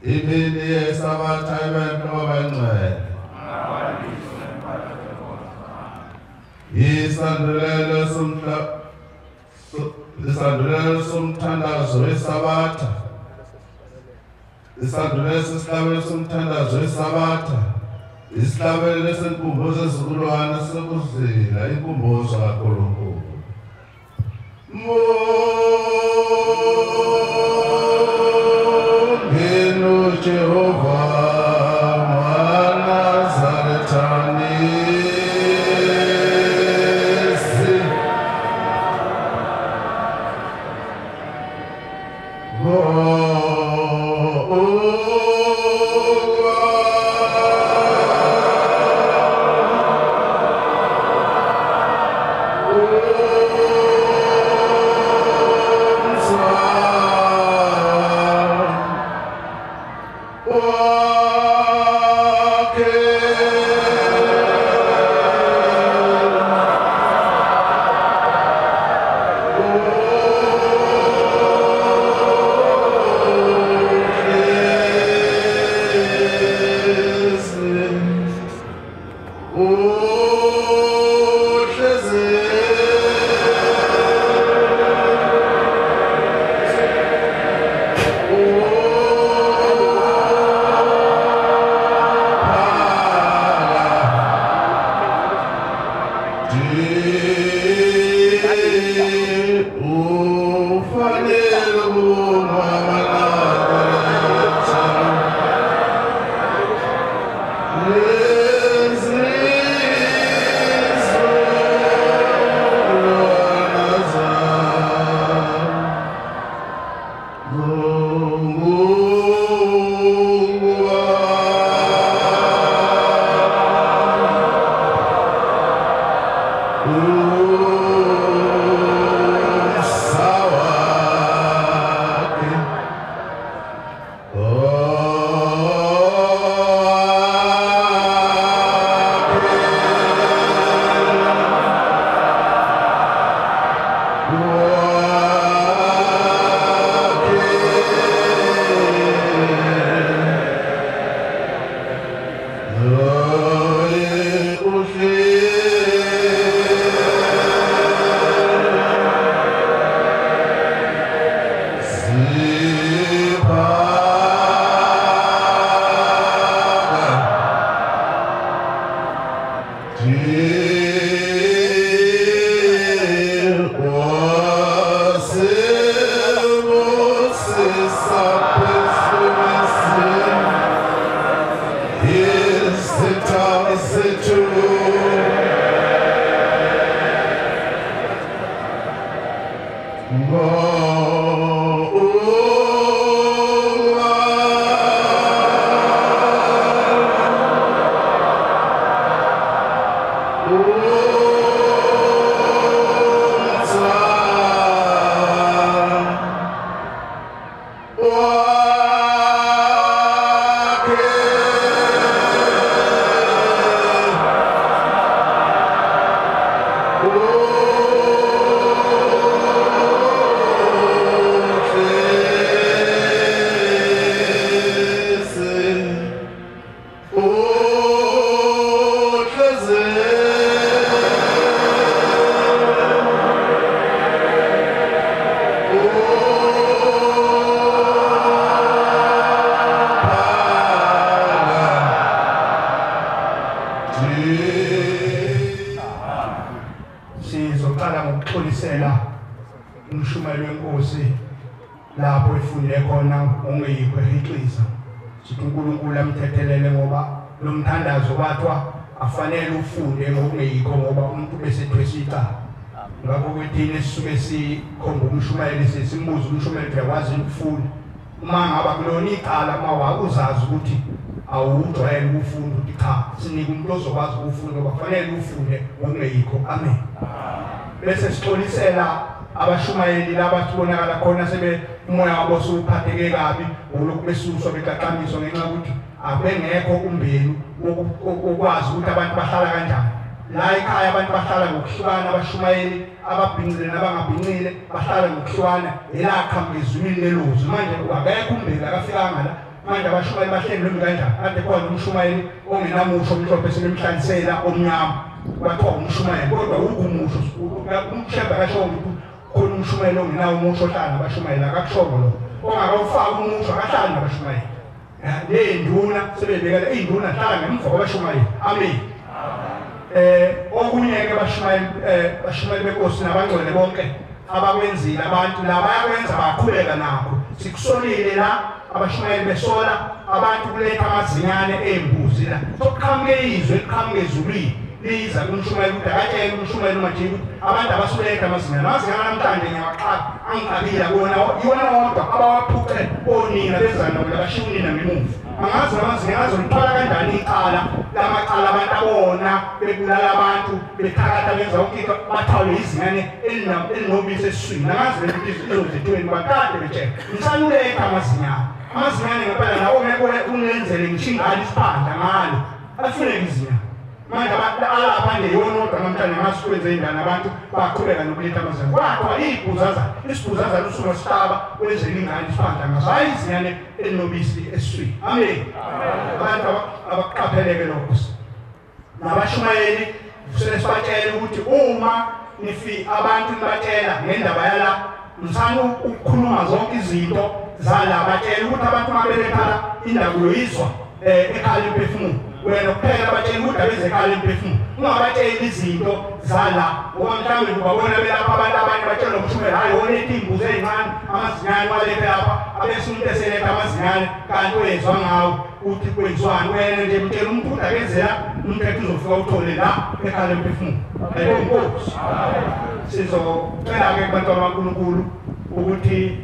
imini yesabatha abantu abangcwele isandulelo somthandazo wesabatha isandulelo sesihlabelo somthandazo wesabatha isihlabelo senkumbuzo ezikulwana sokuzila inkumbuzo kaNkulunkulu Ngenu Jehova Sizoqala ngokuxolisela umshumeli wenkosi lapho efunde khona ongeyikho ehixiza sithi uNkulunkulu amthethelele ngoba lo mthandazo wathwa afanele ufunde ngokungeyikho ngoba umuntu besethwesita ngakho kwethini sisuke sikhomba umshumeli sisimbuza umshumeli uyakwazi ukufunda uma ngaba kulona icala uma uzazi ukuthi awujwayele ukufunda ukuthi cha sinika umuntu ozokwazi ukufunda ngoba kufanele ufunde ngokungeyikho amen bese sixolisela abashumayeli laba sibonakala khona sebe umoya wabo usuphatheke kabi olokhu besuswa beqaqamiswa ngenxa ukuthi abengekho umbeni ukwazi ukuthi abantu bahlala kanjani la ekhaya abantu bahlala ngokuhlukana abashumayeli ababhinqile nabangabhinqile bahlala ngokuhlukana elakha ngezwini lelozi manje akekho umbeni akafikanga la manje abashumayeli bahleli noma kanjani ade khona umshumayeli ongenamusho omhlophe selemhlalisela omnyama kwathiwa umshumayeli kodwa ukumusho umshemba kasho ukuthi khona umshumayeli ongenawo umusho ohlala nabashumayeli akakushoko lo ongakawufaka umusho akahlala nabashumayeli ney'nduna sebebekela iy'nduna hlala ngemva kwabashumayeli amen okunye-ke bashumayeli benkosi nabangcwele bonke abakwenzile abantu la bayakwenza baqhubeka nakho sikusolile la abashumayeli besola abantu kuletha amazinyane ey'mbuzi la sokuqhamuke izwe kuqhamuke ezulwini liza kumshumayeli ukuthi akatshele umshumayeli uMajiya ukuthi abantu abasuletha amazinyane namhlanje ngiyawaqapha angikabila iwona wodwa abawaphuce onina bezana labashiya unina ngemuva angazi amazinyane azolithwala kanjani icala lamacala abantu abona bebulala abantu bethakatha benza yonke into bathawule izinyane elinobisi esiswini angazi lento izozethweni bakade betshela ngisanuletha amazinyane ngempela nawo ngeke unenzele ngishingane isiphanda ngalo afuneka izinyane manje alapha nje yonodwa namhlanje ngasikwenze indana abantu baqhubeka nokuletha amazinyane kwathiwa isibhuzazana usuka sihlaba kwenzela ingane isiphanda ngaso hayi izinyane elinobisi esiswini amen abantu abaqapheleke lokho nabashumayeli sesibatshela ukuthi uma abantu nibatshela ngendaba yala msana ukukhuluma zonke izinto zala batshela ukuthi abantu mabelekhala indaba yoyizwa ekhaya lemphefumulo wena kuphela batshela ukuthi abezekhaya lemphefumulo ungabatsheli izinto zala ngoba mhlawumbe ubabona belapha abantu abanye batshela umshumayeli hayi woletha iy'mbuzi ey'ncane amazinyane walethe lapha abese umuntu eseletha amazinyane kanti wezwa ngawo ukuthi kwenziwani wena nje mtshela umuntu ukuthi akezela umphetho uzofika uthole la ekhaya lemphefumulo ayibonkosi sizocela-ke kubantwana bakaNkulunkulu ukuthi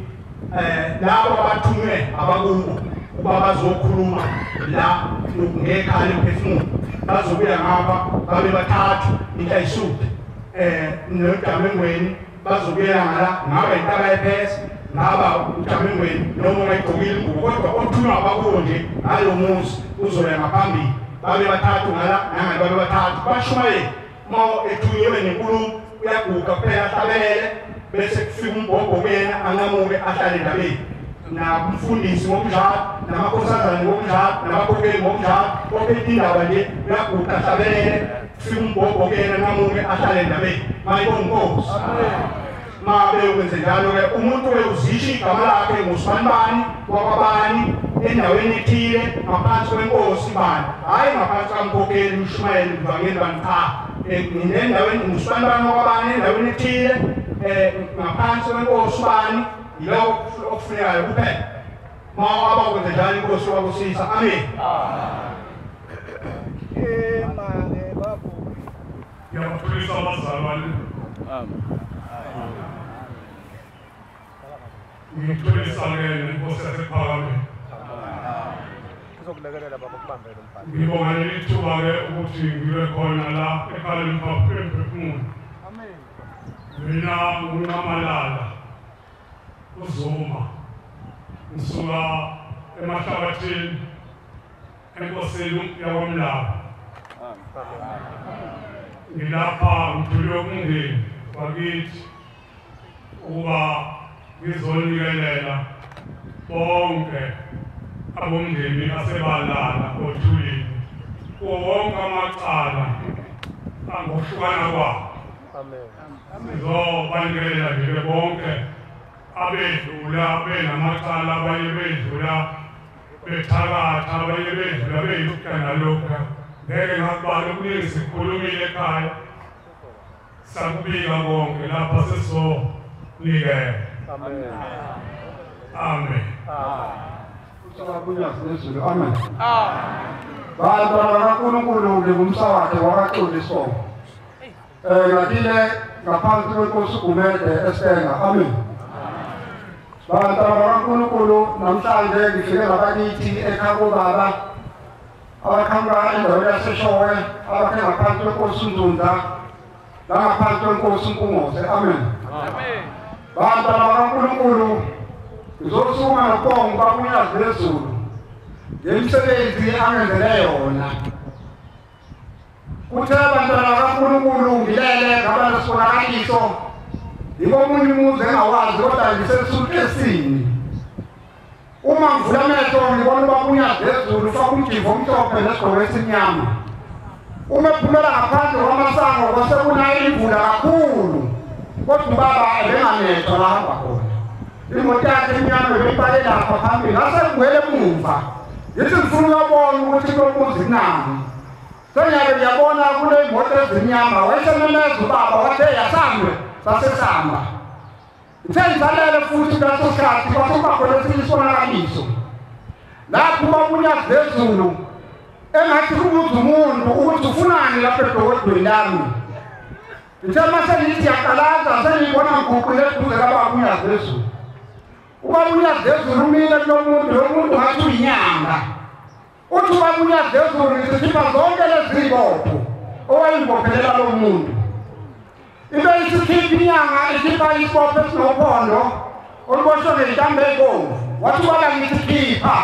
labo abathunywe abakubo ukuba bazokhuluma la ngekhaya lemphefumulo bazobuya ngapha babe bathathu intayisude nodamengweni bazobuyela ngala ngaba intaba yephesi ngaba udamengweni noma ungayigqokile ingubo kodwa othunywa abakubo nje ngalo muzi uzoya ngaphambili babe bathathu ngala nangale babe bathathu bashumayeli ma ethunyiwe nenkulumo uyaguga kuphela ahlabelele bese kufika umbhobho kuyena anqamuke ahlale endabeni nakumfundisi ngokunjalo namakhosazane ngokunjalo nabakhokheli ngokunjalo ophethe indaba nje uyaguga ahlabelele kufika umbhobho kuyena anqamuke ahlale endabeni mayibonkosi mabe ukwenze njalo-ke umuntu uzisha igama lakhe ngusibanibani wakwabani endaweni ethile ngaphansi kwenkosi bani hhayi ngaphansi kamkhokheli umshumayeli mvangeli bani cha endaweni ngusibanibani wakwabani endaweni ethile ngaphansi kwenkosi bani yiloko okufunekayo kuphela ma abakwenze njalo inkosi wakusisa amen Ngiyabaqinisa abazalwane. Ngikuxolisa-ke nenkosi yasephakame. Ngibonga leli thuba-ke ukuthi ngibe khona la ekhaya lemphefumulo. Mina nguNamalala uZuma ngisuka emahlabathini enkosini yakwamlaba. Ngilapha ngithule umndeni wakithi ukuba ngizonikelela bonke abomndeni asebalala othulini kuwo wonke amacala angohlukana kwawo. Ngizobanikelela nje bonke abedlula benamacala abanye bedlula bethakatha abanye bedlula beyilokhu nalokhu. Ngeke ngakubala okuningi sikhulumile ekhaya sakubika konke lapha sesonikela. Amen. Amen. Bantwana bakaNkulunkulu ngumsa wakhe wakaXoliso. Ngathile ngaphansi kwenkosi uGumede eStenga. Amen. Bantwana bakaNkulunkulu namhlanje ngifike ngabakithi ekhaya kobaba abaqhamuka endaweni yaseshowe abakhe ngaphansi kwenkosi uNzunza nangaphansi kwenkosi uNkungose. Amen. Bantwana bakaNkulunkulu ngizosukuma nokubonga uNyazi lezulu ngemisebenzi angenzele yona. Kuthe abantwana bakaNkulunkulu ngilele ngabantu sibonakaliso yikomunye umuzi engawazi kodwa ngisesuthesini uma ngivula amehlo ngibona uba uNyazi ezulu ufaka umjivo omhlophe nesigqoko esimnyama. Uma ephumela ngaphandle kwamasango kwase kunayo imvula kakhulu, kodwa ubaba ebenganethwa la ahamba khona. Imoto yakhe emnyama beyibhale lapha phambili, ngase ngigwele emuva ngithi ngifuna uyobona ukuthi lo muzi kunani. Sengabe ngiyabona kule moto ezimnyama wayesememeza ubaba wathi yasambe sasesamba. Ngithe ngizalele futhi ngaleso sikhathi kwase kuba khona esinye isibonakaliso lapho ubaba uNyazi ezulu engathi kubuza umuntu ukuthi ufunani lapha edokodweni lami. Ngithe mase ngithi yaqalaza sengibona ngiguqule eduze kababa uNyazi ezulu. Ubaba uNyazi ezulu umile kulo muntu, lo muntu ngathi uyinyanga. Uthi ubaba uNyazi ezulu ngizikhipha zonke lezi zibopho owayengibophelela lo muntu. Ibe isikhipha inyanga ikhipha isibopho esinophondo oluboshwe ngentambo ebomvu. Wathi ubaba ngisikhipha.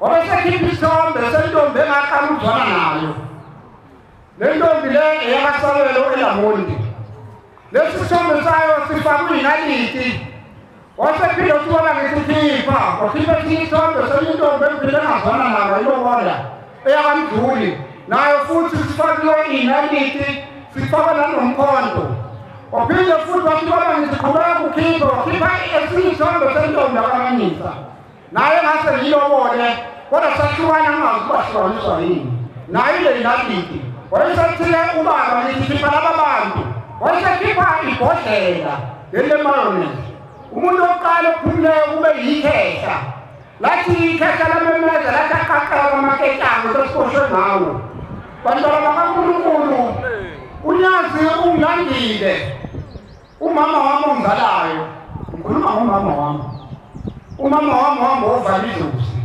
Wabesekhipha isithombe sentombi engaqala ukuzwana nayo. Le ntombi le eyakaSawelo eLamondi. Lesi sithombe sayo sifakwe inaliti. Wasephinde uthi ubaba ngisikhipha. Wakhipha esinye isithombe sentombi empilo engazwana nayo ilobola eyakaMduli. Nayo futhi sifakiwe inaliti, sifakwe nanomkhonto. Waphinde futhi wathi ubaba ngisiqhubeka ukukhipha. Wakhipha esinye isithombe sentombi yakaManyisa. Naye ngase ngiyobone kodwa sahlukana ngazi bahlukaniswa yini. Naye le inaliti wayesathile ubaba ngikhipha laba bantu. Wayesekhipha ibhodlela le mayonnaise. Umuntu oqala ophumleyo kube yikhehla. Lathi ikhehla lamemeza lathi aqaqela amaketanga sesiqoshwe ngawo. Bantwana bakaNkulunkulu, uNyazi ungandile. Umama wami ongizalayo, ngikhuluma ngomama wami. Umama wami wahamba ovala idlozi.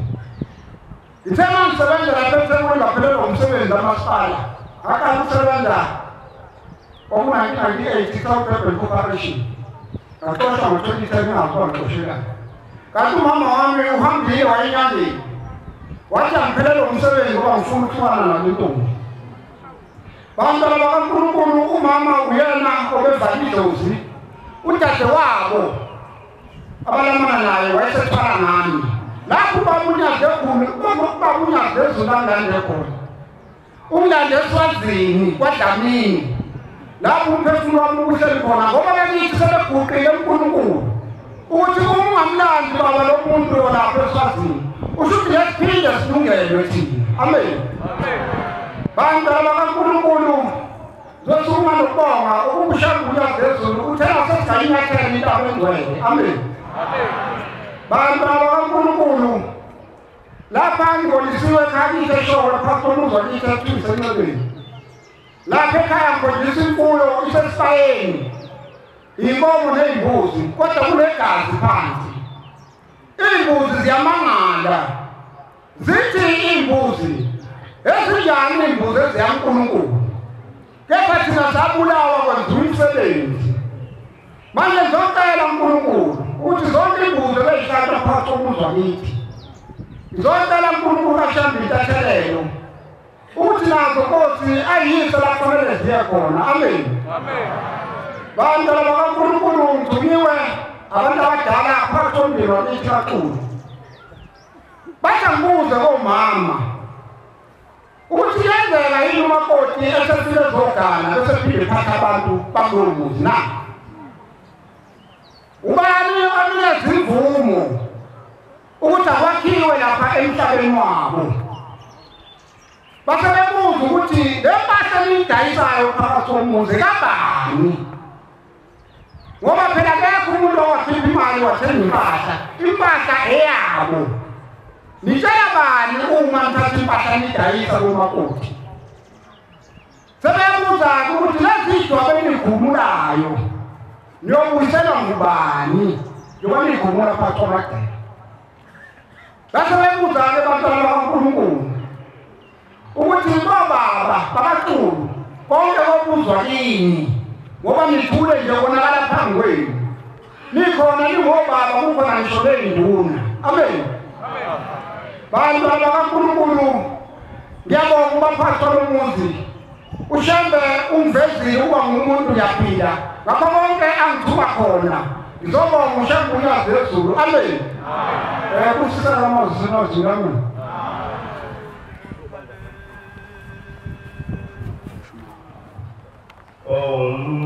Ngithe uma ngisebenza lapha eThekwini ngaphelelwa umsebenzi kamasipala. Ngaqala ukusebenza ngo-1998 South Urban Corporation. Ngaxoshwa ngo-2010 ngingakwazi ngixoshekana. Kanti umama wami uhambile wayenyangeni. Wathi angiphelelwa umsebenzi ngoba ngifuna ukuhlukana nale ntombi. Bantwana bakaNkulunkulu, umama uyena obevala idlozi. Udadewabo abalamana naye wayesethwala ngami. Lapho ubaba uNyazi ezulu angilande khona. Ungilande eSwazini kwaDlamini. Lapho umphefumulo wami uhleli khona ngoba bengithi sebeguqile uNkulunkulu. Ukuthi ungamlandi baba lo muntu lapho eSwazini. Ushuthi yesiphinde silungelwe thina. Amen. Bantwana bakaNkulunkulu, zosukuma nokubonga ukushaya uNyazi ezulu uthela sesayinyathela intaba engcwele. Amen. Bantwana bakaNkulunkulu, lapha ngibonisiwe ekhaya eshowe phakathi komuzwa kithi ephise encebeni. Lapha ekhaya ngibonisa imfuyo isesifayeni, inkomo nezimbuzi, kodwa kunegazi phansi. Izimbuzi ziyamangala. Zithi izimbuzi, ezinjani izimbuzi ezikaNkulunkulu? Kepha thina sabulawa kwenziwa umsebenzi. Manje ngizocela uNkulunkulu ukuthi zonke izimbuzi ezihlala phakathi komuzwa kithi, ngizocela uNkulunkulu ashambe intathelelo ukuthi nazo Nkosi ayise la kufanele ziye khona. Amen. Amen. Bantwana bakaNkulunkulu, ngithukiwe abantu abadala phakathi komndeni wakithi kakhulu. Bathi ngibuze komama ukuthi yenzeka yini umakoti esefile zogana bese phinde phatha abantu bakulowo muzi na? Ubani onikeza imvumo ukuthi akwakhiwe lapha emhlabeni wabo? Base bebuza ukuthi le mpahla niyidayisayo phakathi komuzi kabani? Ngoba phela akekho umuntu owakhipha imali wathenga impahla eyabo. Nitshela bani uma nithatha impahla nidayisa komakoti? Sebebuza ukuthi lezi zinto abenigumulayo niyobuyiselwa ngubani? Njengoba nigumula phakathi kwamadela. Base bebuza-ke bantwana bakaNkulunkulu ukuthi bobaba babaqulu konke okubuzwa yini ngoba nithule nje konakala phambi kwenu. Nikhona ningobaba kukhona ngisho ley'nduna. Amen. Bantwana bakaNkulunkulu, ngiyabonga ubaphathi balomuzi. Ushambe ungivezile uba ngumuntu uyaphila. Ngakho konke angithuba khona ngizobonga ushambe uNyazi ezulu. Amen. kusisela amazwi sinojilami.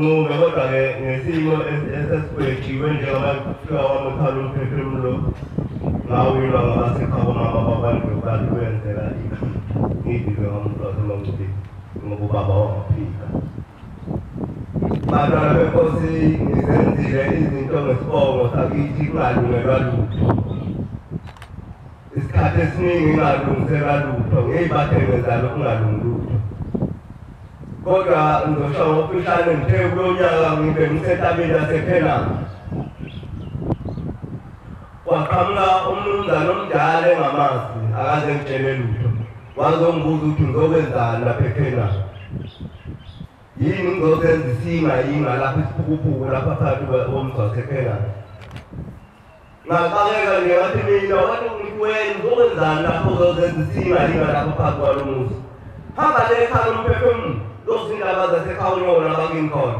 Ngoba kodwa ngesimo esesibhekiwe njengoba wamekhala umphefumulo ngawilwa ngabasekhaya mama babantu kanti kwenzeka ngidilwe ngamuntu wasemanqubeni ngoba ubaba wangaphika. Bantwana benkosi ngizenzile izinto ngesibongo sakithi kungalungelwa lutho. Isikhathi esiningi ngingalungiseka lutho ngiyibathengezana kungalungi lutho. Kodwa ngizosho ngokufishane ngithe kulo nyaka ngibe ngisentabeni yasekhaya. Waqhamuka umnumzane omdala engamazi akaze ngitshele lutho. Wazongibuza ukuthi ngizokwenzani lapha ekhaya. Yini ngizozenza isinga yinga lapha isiphukuphuku lapha phakathi komzi wasekhaya. Ngaqaleka nje ngathi mina wathi ngiwena ngizokwenzani lapho uzozenza isinga yinga lapha phakathi kwalo muzi. Hamba le ekhaya lomphefumulo lozindaba zasekhaya abakini khona.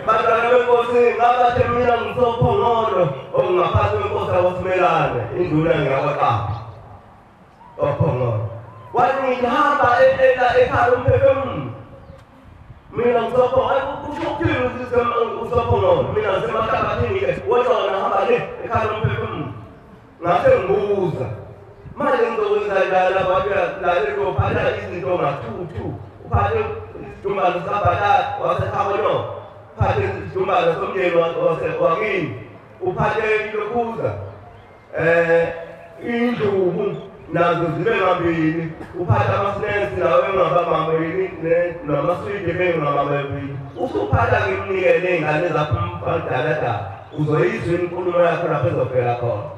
Bantwana benkosi ngabathe mina ngisophongolo okungaphansi kwenkosi yakwasimelane induna ngiyakwaQaphi. Ophongolo. Wathi ngihamba ekhaya lomphefumulo. Mina ngisophongolo kusho ukuthini usophongolo. Mina ngisemahlabathini ke wona hamba le ekhaya lomphefumulo. Ngase ngibuza. Manje ngizokwenza la bathi la lokuphatha izinto ngathuthu. Uphathe isidumbalo sabhalala wasekhaya uphathe isidumbalo somndeni wakini. Uphathe ilokhuza. Indlubu nazo zibe ngambili. Uphathe amasinensi nawe ngabamabili namaswidi bengabamabili. Usuphatha ngimnikele ingane zapha umfadala uzoyizwa inkulumo yakho lapho ezofela khona.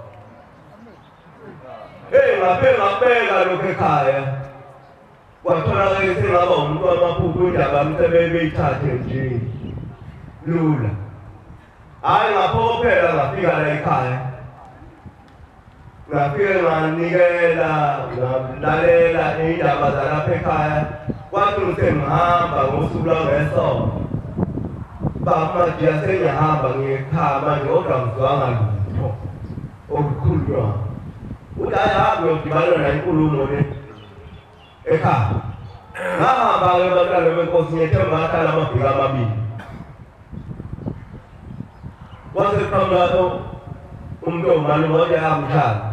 Ngabeka lokho ekhaya. Kwatholakala sengaba umuntu wamaphupho indaba msebeyithathe nje. Lula. Hayi ngaphophela ngafika la ekhaya. Ngafika nganikela, ngalalela indaba zalapha ekhaya. Kwathi ngihamba ngosuku lwangesonto. Bamaji asengihamba ngekhaya manje kodwa ngizwanga lutho okukhulunywa. Udala uyodibana nenkulumo le ekhaya. Ngahamba-ke abantwana benkosi ngethemba ngahlala amaviki amabili. Waseqhamuka umuntu omalume wathi akamshada.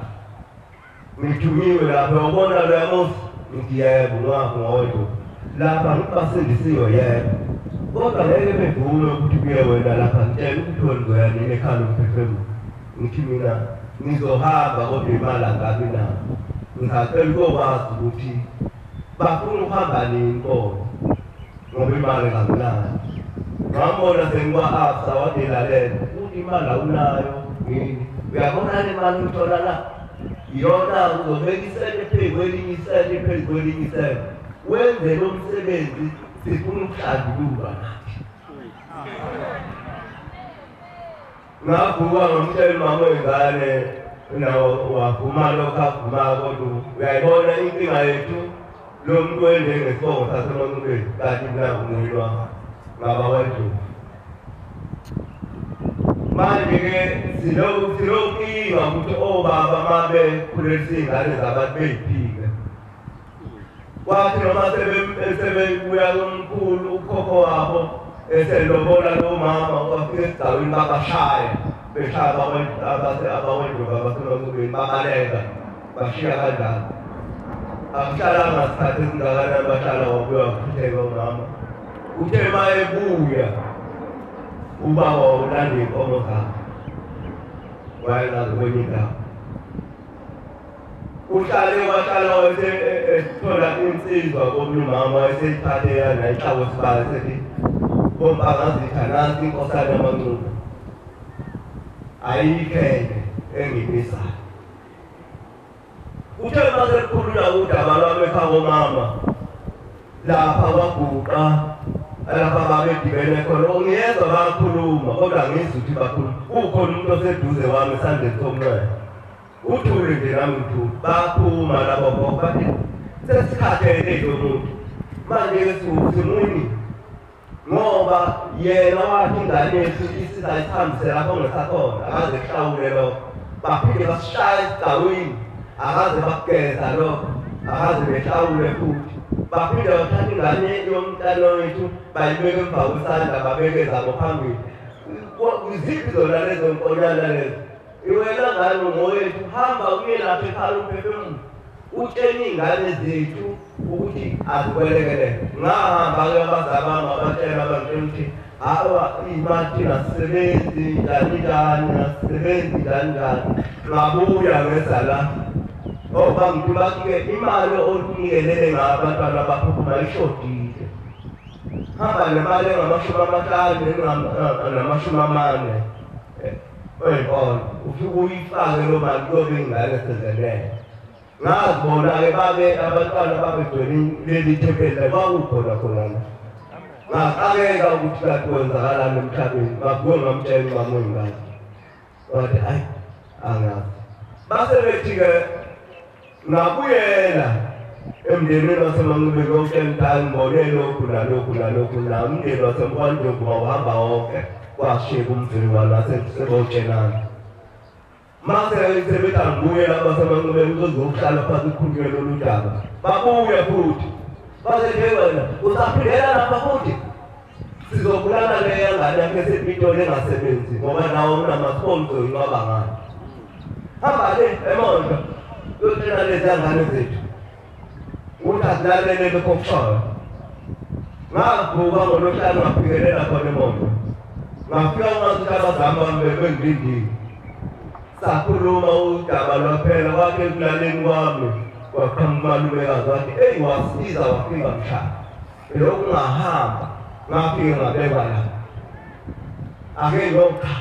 Ngithumiwe lapha ubona lo muzi ngithi yebo ngawedwa. Lapha ngibasindisiwe yebo. Kodwa ngeke bevume ukuthi kuye wena lapha ngitshela ukuthi wena uzoyanini ekhaya lomphefumulo. Ngithi mina ngizohamba kodwa imali angabi nayo. Ngicela ukwazi ukuthi bafuna ukuhamba nini kodwa ngoba imali anginayo. Ngambona sengikwa-Absa wadilalela ukuthi imali awunayo yini. Uyabona le mali uyithola la iyona uzobeka isente phezu kwelinye isente phezu kwelinye isente. Wenze lo msebenzi sifuna ukuhlanjululwa nathi. Ngavuka ngamtshela umama wengane wavuma lokho avuma kodwa uyayibona inkinga yethu lo muntu wende ngesibongo sasemanqubeni kanti mina ngumuyilwa ngabawendlovu. Manje-ke silokhu ukuthi obaba uma bekhulelisa iy'ngane zabantu bey'phike. Kwathi noma sebebuya komkhulu ukhokho wabo eselobola lo mama wafika esigcawini babashaya. Beshaya abawendlovu abasemanqubeni babaleka bashiya kanjalo. Akuhlalanga isikhathi esingakanani bahlala wabuya wakhitheka umama. Uthe uma ebuya ubaba wawulanda iy'nkomo zakhe. Wayenazo kwenye indawo. Wahlala ethola insizwa komunye umama wayeseyithathe yana ihlabo esibala sethi bompangazitha nansi inkosana yamancube. Ayikhenye engimisayo. Uthe uma sekukhulunywa udaba lwami ekhaya komama lapha kwaguqa lapha babedibene khona ngiyezwa bakhuluma kodwa ngizwa ukuthi bakhuluma. Kukhona umuntu oseduze wami esandleni somnwebe. Uthule nje nami ngithule. Baphuma labo bonke bathi sesikhathele lo muntu. Manje-ke simuni ngoba yena wathi ingane yethu isizayithambise lapho ongesakhona akaze kuhlawule lokho baphinde basishaya esigawini akaze bakugeza lokho akaze behlawule futhi baphinde bathatha ingane yomntana wethu bayibeke emva kwesandla babekeza ngophambili iziphi zona lezo nkonyana lezo iwela ngane ngowethu hamba uye lapha ekhaya lemphefumulo utsheni ingane zethu ukuthi azikwelekele ngahamba-ke abazali bami abatshela abantu ukuthi imati nasisebenzi njani nasisebenzi njani ngabuya ngeza la bangithi bathi-ke imali olunikelele ngabantwana abaphuphuma ishodile hamba nemali engama-50 oyibona ufike uyifake loo mali kuyobe ingane sezelele ngazibona-ke babe abantwana babegcwele leli thempeli kwakukhona khonana ngaqakeka ukuthi kanti kwenzakalani emhlabeni ngakuye ngamtshela umalumekazi wathi ayi angazi base bethi-ke ngabuyela emndenini wasemanqubeni wokutshela ngibone lokhu nalokhu namndeni wasemkwanjombo wawuhamba wonke kwashiyeka umzukwana wasebawutshelana mase sebethi angibuyela abasemanqubeni uzozokuhlala phasi kukhulunywe lolu daba babuya futhi basethi wena usaphindela lapha futhi sizobulala leya ngane yakhe esepitoli engasebenzi ngoba nawo unamasponsor inqaba ngani hamba le emonto yotshela leziya ngane zethu ukuthi azilalele lokho kushaya ngavuka ngolosihlanu ngafikelela khona emonto ngafika ungazuthi abazali bami bengilindile sakhuluma udaba lwaphela kwakhe ekulaleni kwami kwaqhamuka umalumekazi wathi eyi wasiza wafika mshana lokhu ngahamba ngafike ngabekwa lapha ake ngokha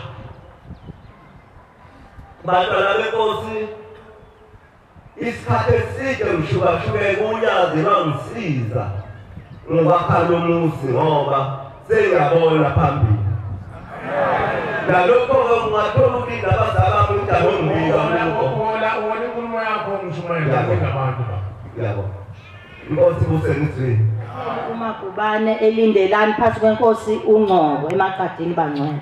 bantwana benkosi isikhathi eside ngishukashukeka uNyazi lwangisiza ngokwakha lo muzi ngoba sengiyabona phambili nalokho-ke ungathola ukuthi nabazali bami udaba ongibika ubona inkulumo yakho ngishumayela ngabantu yabo inkosi busenizweni umagubane elindelani phansi kwenkosi uNgcobo emaqadini bangcwele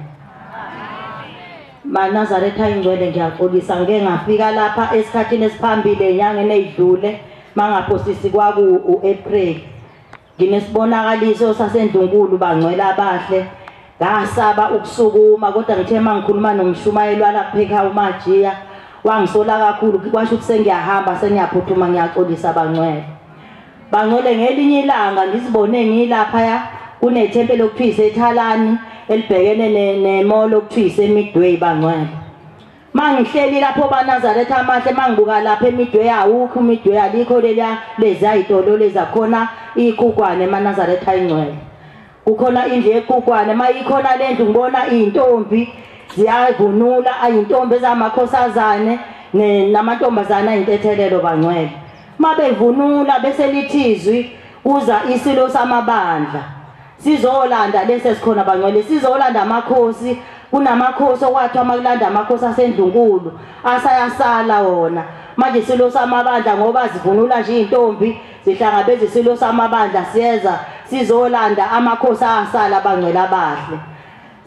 maNazaretha ingcwele ngiyaxolisa ngeke ngafika lapha esikhathini esiphambili enyangeni eyidlule mangaphosisi kwaku uApril nginesibonakaliso sasendunkulu bangcwele abahle ngasaba ukusukuma kodwa ngithe mangikhuluma nomshumayeli walapha ekhaya uMajiya wangisola kakhulu kwasho ukuthi sengiyahamba sengiyaphuthuma ngiyaxolisa bangcwele ngelinye ilanga ngizibone ngilapha kunethempeli okuthiwa isethalani elibhekene nemolo okuthiwa iseMidway bangcwele mangihleli lapho baNazaretha amahle mangibuka lapha eMidway awukho uMidway alikho leziya izitolo lezakhona ikugwane emaNazaretha ingcwele kukhona indlu yequkwane mayikhona lendlu ngibona izintombi ziyavunula ayintombi ezamakhosazane namantombazana ayintethelelo bangcwele mabevunula bese lithizwi kuza isilo samabandla sizolanda lese sikhona bangcwele sizolanda amakhosi kunamakhosi okwathiwa makulanda amakhosi asendunkulu asayasala wona manje isilo samabandla ngoba zivunula nje izintombi zihlangabeza isilo samabandla siyeza sizolanda amakhosi asala bangcwele abahle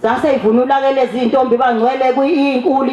saseyivunula ke lezi zintombi bangcwele kuyinkulu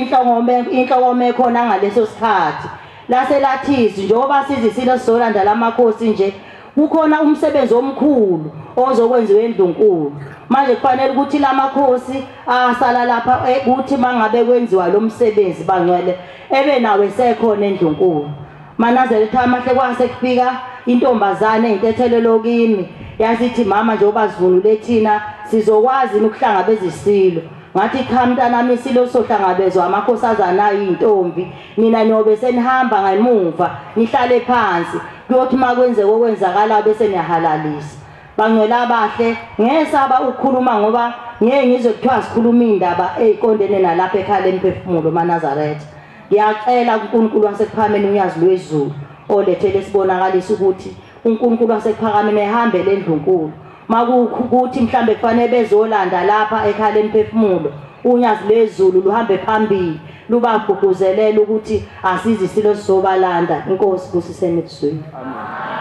inhlokome khona ngaleso sikhathi lase lathizi njengoba sizisilo sizolanda lamakhosi nje kukhona umsebenzi omkhulu ozokwenziwa endunkulu manje kufanele ukuthi lamakhosi asala lapha ukuthi mangabe kwenziwa lo msebenzi bangcwele ebe nawe sekhona endunkulu maNazaretha amahle kwase kufika intombazane eyintethelelo kimi yasithi mama njengoba sivunule thina sizokwazi ukuhlangabeza isilo ngathi cha mntanami isilo sohlangabezwa amakhosazane ayintombi mina niyobe senihamba ngemuva nihlale phansi kuyothi makwenzeka okwenzakala bese niyahalalisa bangcwele abahle ngesaba ukukhuluma ngoba ngeke ngizwe kuthiwa sikhuluma indaba eziqondene nalapha ekhaya lemphefumulo maNazaretha ngiyacela uNkulunkulu wasekuphakameni uNyazi lwezulu olethele sibonakaliso ukuthi uNkulunkulu wasekuphakameni ehambe lendlunkulu makuthi mhlambe kufanele bezolanda lapha ekhaya lemphefumulo uNyazi lwezulu luhambe phambili lubagqugquzelela ukuthi asize isilo sizobalanda inkosi kusisene ebusweni amen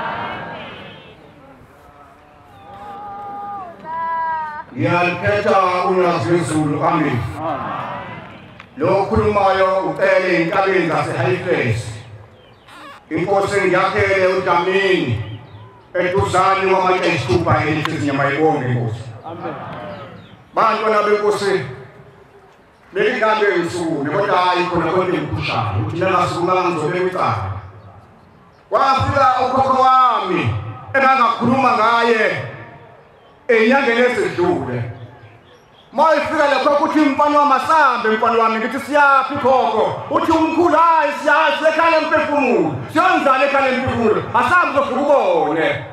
Ngiyakhetha uNyazi wezulu amen. Lo khulumayo ucele intabeni zaseHighface. Inkosi ngiyakhele uDlamini eduzane wamatshe isithupha elithi nyama ibonge inkosi. Amen. Bantwana benkosi belikambe insuku kodwa hayi khona konke ngikushaya uthi nangasukulanga ngizobeka icala. Kwafika ukhokho wami engangakhuluma ngaye enyangeni esedlule. Mayifika lapho kuthi umfana wamasambe umfana wami ngithi siyaphi khokho uthi umkhulu hayi siyazi ekhaya lemphefumulo siyonzana ekhaya lemphefumulo asambe ukubone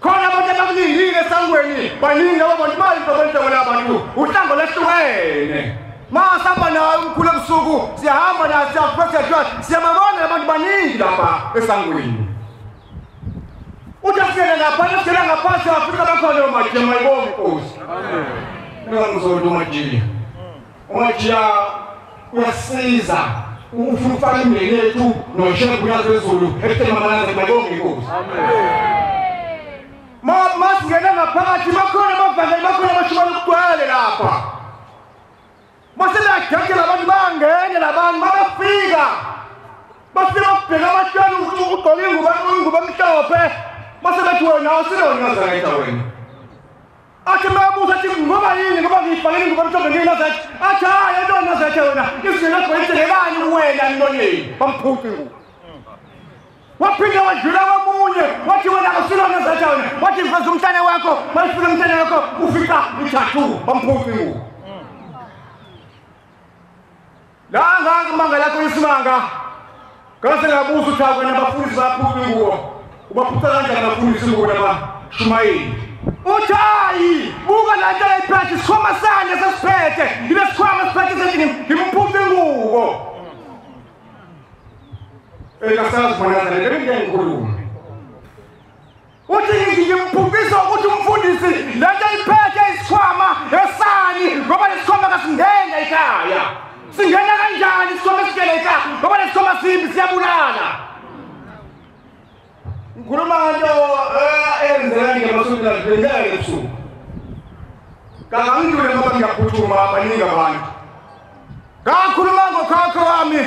khona abantu abakulindile esangweni baningi abantu bayibonke abantu uhlango lehlukene masamba nawe umkhulu ebusuku siyahamba naye siyafetha siyababona abantu baningi lapha esangweni uthi asiyele ngaphansi asiyele ngaphansi afika bakhona omajema ibonge inkosi amen. Ngizodwa umajiya uyasiza ufuna imindeni yethu noshefu uNyazi wezulu ekutheni amanzi mabonge inkosi amen. Masingena ngaphakathi bakhona abavangeli bakhona abashuma ukugcwele lapha basebeyadekela abantu bangene labantu bafika ukubheka abatshana ugqoke ingubo emhlophe basebethi wena usiloNyazi wena athi mabuza athi ngoba yini ngoba ngifakile ngoba mhlawumbe nginazathi athi hayi into nazathi wena isizwe egcwelelani wena mlonyeni bamphuphi ngoku waphinda wadlula komunye wathi wena akusilona nazathi wena wathi mfazi umntana wakho mayifika umntana wakho ufika ithathu bamphuphi ngoku la ngamanga lakho isimanga kase ngabuza uthi wena bafundisi baphuphi ngoku ubaphupha kanjani abafundisi ngoku nabashumayeli uthi buka la nto ephethe isikhwama sane sesiphethe ngile sikhwama siphethe sethi ngimphuphe nguko kasazi mwanazane ngikhuluma uthi ngimphupisa ukuthi umfundisi la nto iphethe isikhwama esani ngoba lesikhwama kasingena ekhaya singena kanjani isikhwama singena ekhaya ngoba lesikhwama simbi siyabulala ngikhuluma nto enzeka ngemasuku lazibengeke ebusuku kangangidlule ngoba ngiyaphuthuma abaningi abantu ngakhuluma ngokhokho wami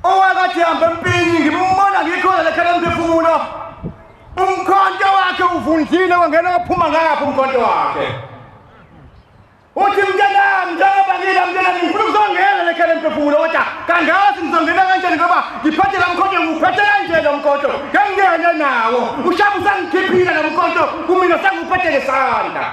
owakathi hamba empini ngimbona ngikhona lekhaya lemphefumulo umkhonto wakhe uvundlile wangena waphuma ngapha umkhonto wakhe uthi mntanami njengoba mntanami ngifuna ukuzongena lekhaya lemphefumulo kodwa kangazi ngizongena kanjani ngoba ngiphethe la mkhonto nguphethe kanje lo mkhonto ngengene nawo ushaba usangikhiphile lo mkhonto kumina sangiphethe ngesandla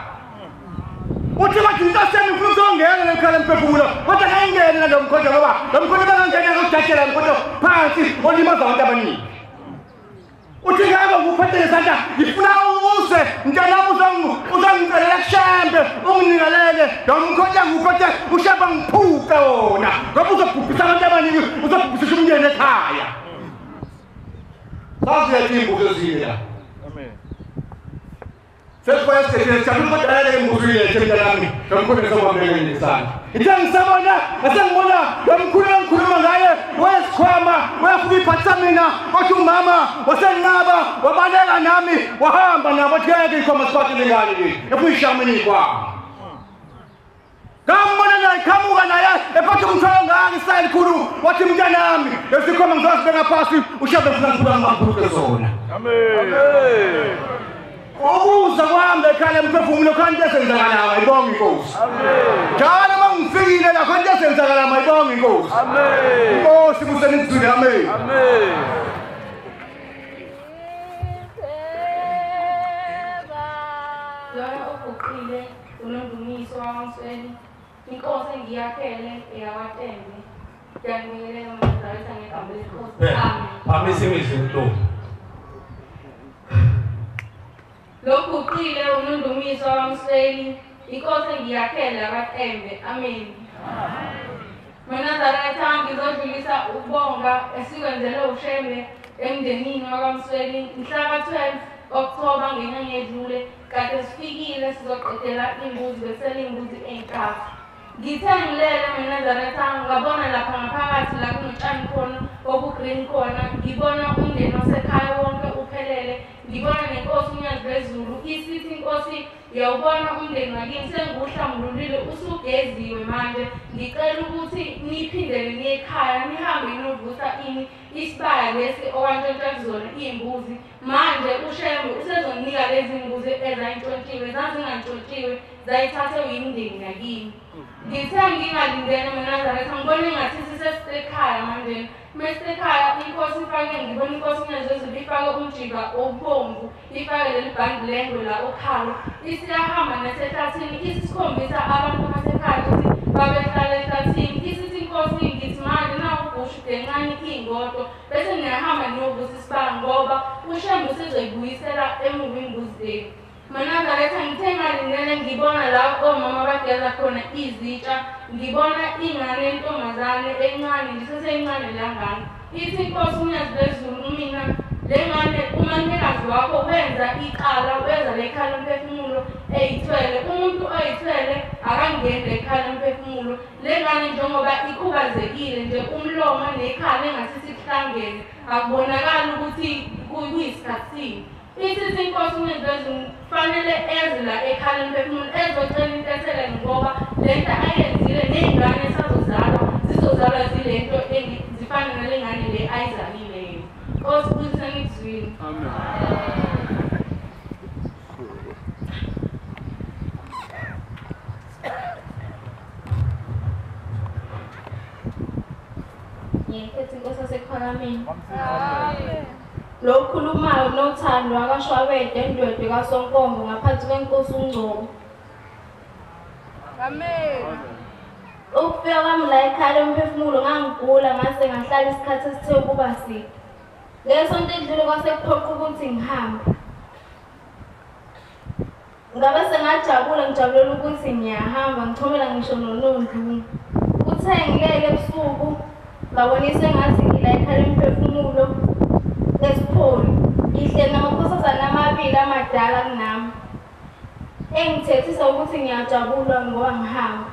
uthi bathi ntasemi ngifuna ukuzongena lekhaya lemphefumulo kodwa ngingene lo mkhonto ngoba lo mkhonto bangangena ukujajela lo mkhonto phansi olimaza abantu abaningi uthi ngabe nguphethe ngesandla ngifuna uze mntanami uzangicelela kushambe ungingalele lo mkhonto nguphethe ushaba ngiphuke wona ngoba uzobhubhisa abantu abaningi uzobhubhisa umndeni ekhaya saziyathi imbuzo ezile amen sesikwaya sithethe sithatha ukudala imbuzo yethu mntanami lo mkhonto ngizobambeka ngesandla ithe ngisabona ngasengibona lo mkhulu engikhuluma ngaye wesikhwama wayafuna iphathisa mina wathi umama wasenqaba wabaleka nami wahamba nabo wathi ngeke ikhoma siphathile ngani le yafuna ishamini ikhwama ngambona naye qamuka naye ephathe umthwalo ngaka isayili khulu wathi mntanami lesikhwama ngizosibeka phasi ushabe funa ukuba ngibhuluke zona amen ukuza kwami ekhaya lemphefumulo khona esenzakalayo ayibonge inkosi amen njalo mangifikile la khona esenzakalayo ayibonge inkosi amen inkosi kusenizwile amen amen Loyo oguqile uNondumiso waMsweni inkosi ngiyakhele eyawatembe ngiyangibingelela ngomdayisa ngegama lenkosi amen Phamisimise Ntombi Loguqile uNondumiso waMsweni inkosi ngiyakhele abatembe amen Mina zaretha ngizodlulisa ukubonga esikwenzele ushembe emndenini wakaMsweni mhla ka-12 October ngenyanga edlule kade sifikile sizoqedela imbuzi besele imbuzi enkafu ngithe ngilele mina zaretha ngabona lapha ngaphakathi la kunotshani khona obu-green khona ngibona umndeni wasekhaya wonke ngiphelele ngibona nenkosi uNyazi lezulu isithi inkosi yawubona umndeni wakini sengiwuhlambululile usugeziwe manje ngicela ukuthi niphindele niye ekhaya nihambe niyovusa isibaya lesi okwantshontsha kuzona iy'mbuzi manje ushembe usezonika lezi mbuzi ezayintshontshiwe zazingantshontshiwe zayithathwe yimndeni yakini. Ngithe ngingalindele uNazaretha ngibona engathi sisesisekhaya manje mesekhaya inkosi ifake ngibona inkosi uNyazi lezulu ifake umjika obomvu ifake leli bhandi lengwe la okhalo isiyahamba nasehlathini isikhombisa abantu basekhaya ukuthi babehlala ehlathini isithi inkosi ngithi manje nawugusha udencane iy'ngodo bese niyahamba niyovusa isibaya ngoba ushembe usezoyibuyisela emuva imbuzi zenu. Nazaretha ngithe ngalindele ngibona la omama bageza khona izitsha ngibona ingane yentombazane encane ngisesencane langane ithi inkosi uNyazi lezulu mina le ngane umalumekazi wakho wenza iqala wenza lekhaya lemphefumulo eyithwele umuntu oyithwele akangene lekhaya lemphefumulo le ngane njengoba ikhubazekile nje umlomo nekhala engathi sikuhlangene akubonakali ukuthi kuyisikhathini. Isithi inkosi uNyazi lezulu fanele eze la ekhaya lemphefumulo ezocela intethele ngoba lento ayenzile ney'ngane esazozalwa zizozalwa zilento zifane nale ngane le ayizalileyo. Nkosi uyiseni kuzwini. Amen. Ngiyekhetha inkosi yasekhaya mina. Lo khulumayo nothando akashwabede endwedwe kaSonkombo ngaphansi kwenkosi uNgcobo. Amen. Ukufika kwami la ekhaya lemphefumulo ngangigula ngase ngahlala isikhathi esithe ukuba side. Ngesonto edlule kwase kuphoqa ukuthi ngihambe. Ngabe sengajabula ngijabulela ukuthi ngiyahamba ngichomela ngisho noNondlungu. Kuthe ngilele ebusuku ngabona isengathi ngila ekhaya lemphefumulo esipholi ngihleli namakhosazane amabili amadala kunami engithethisa ukuthi ngiyajabula ngoba ngihamba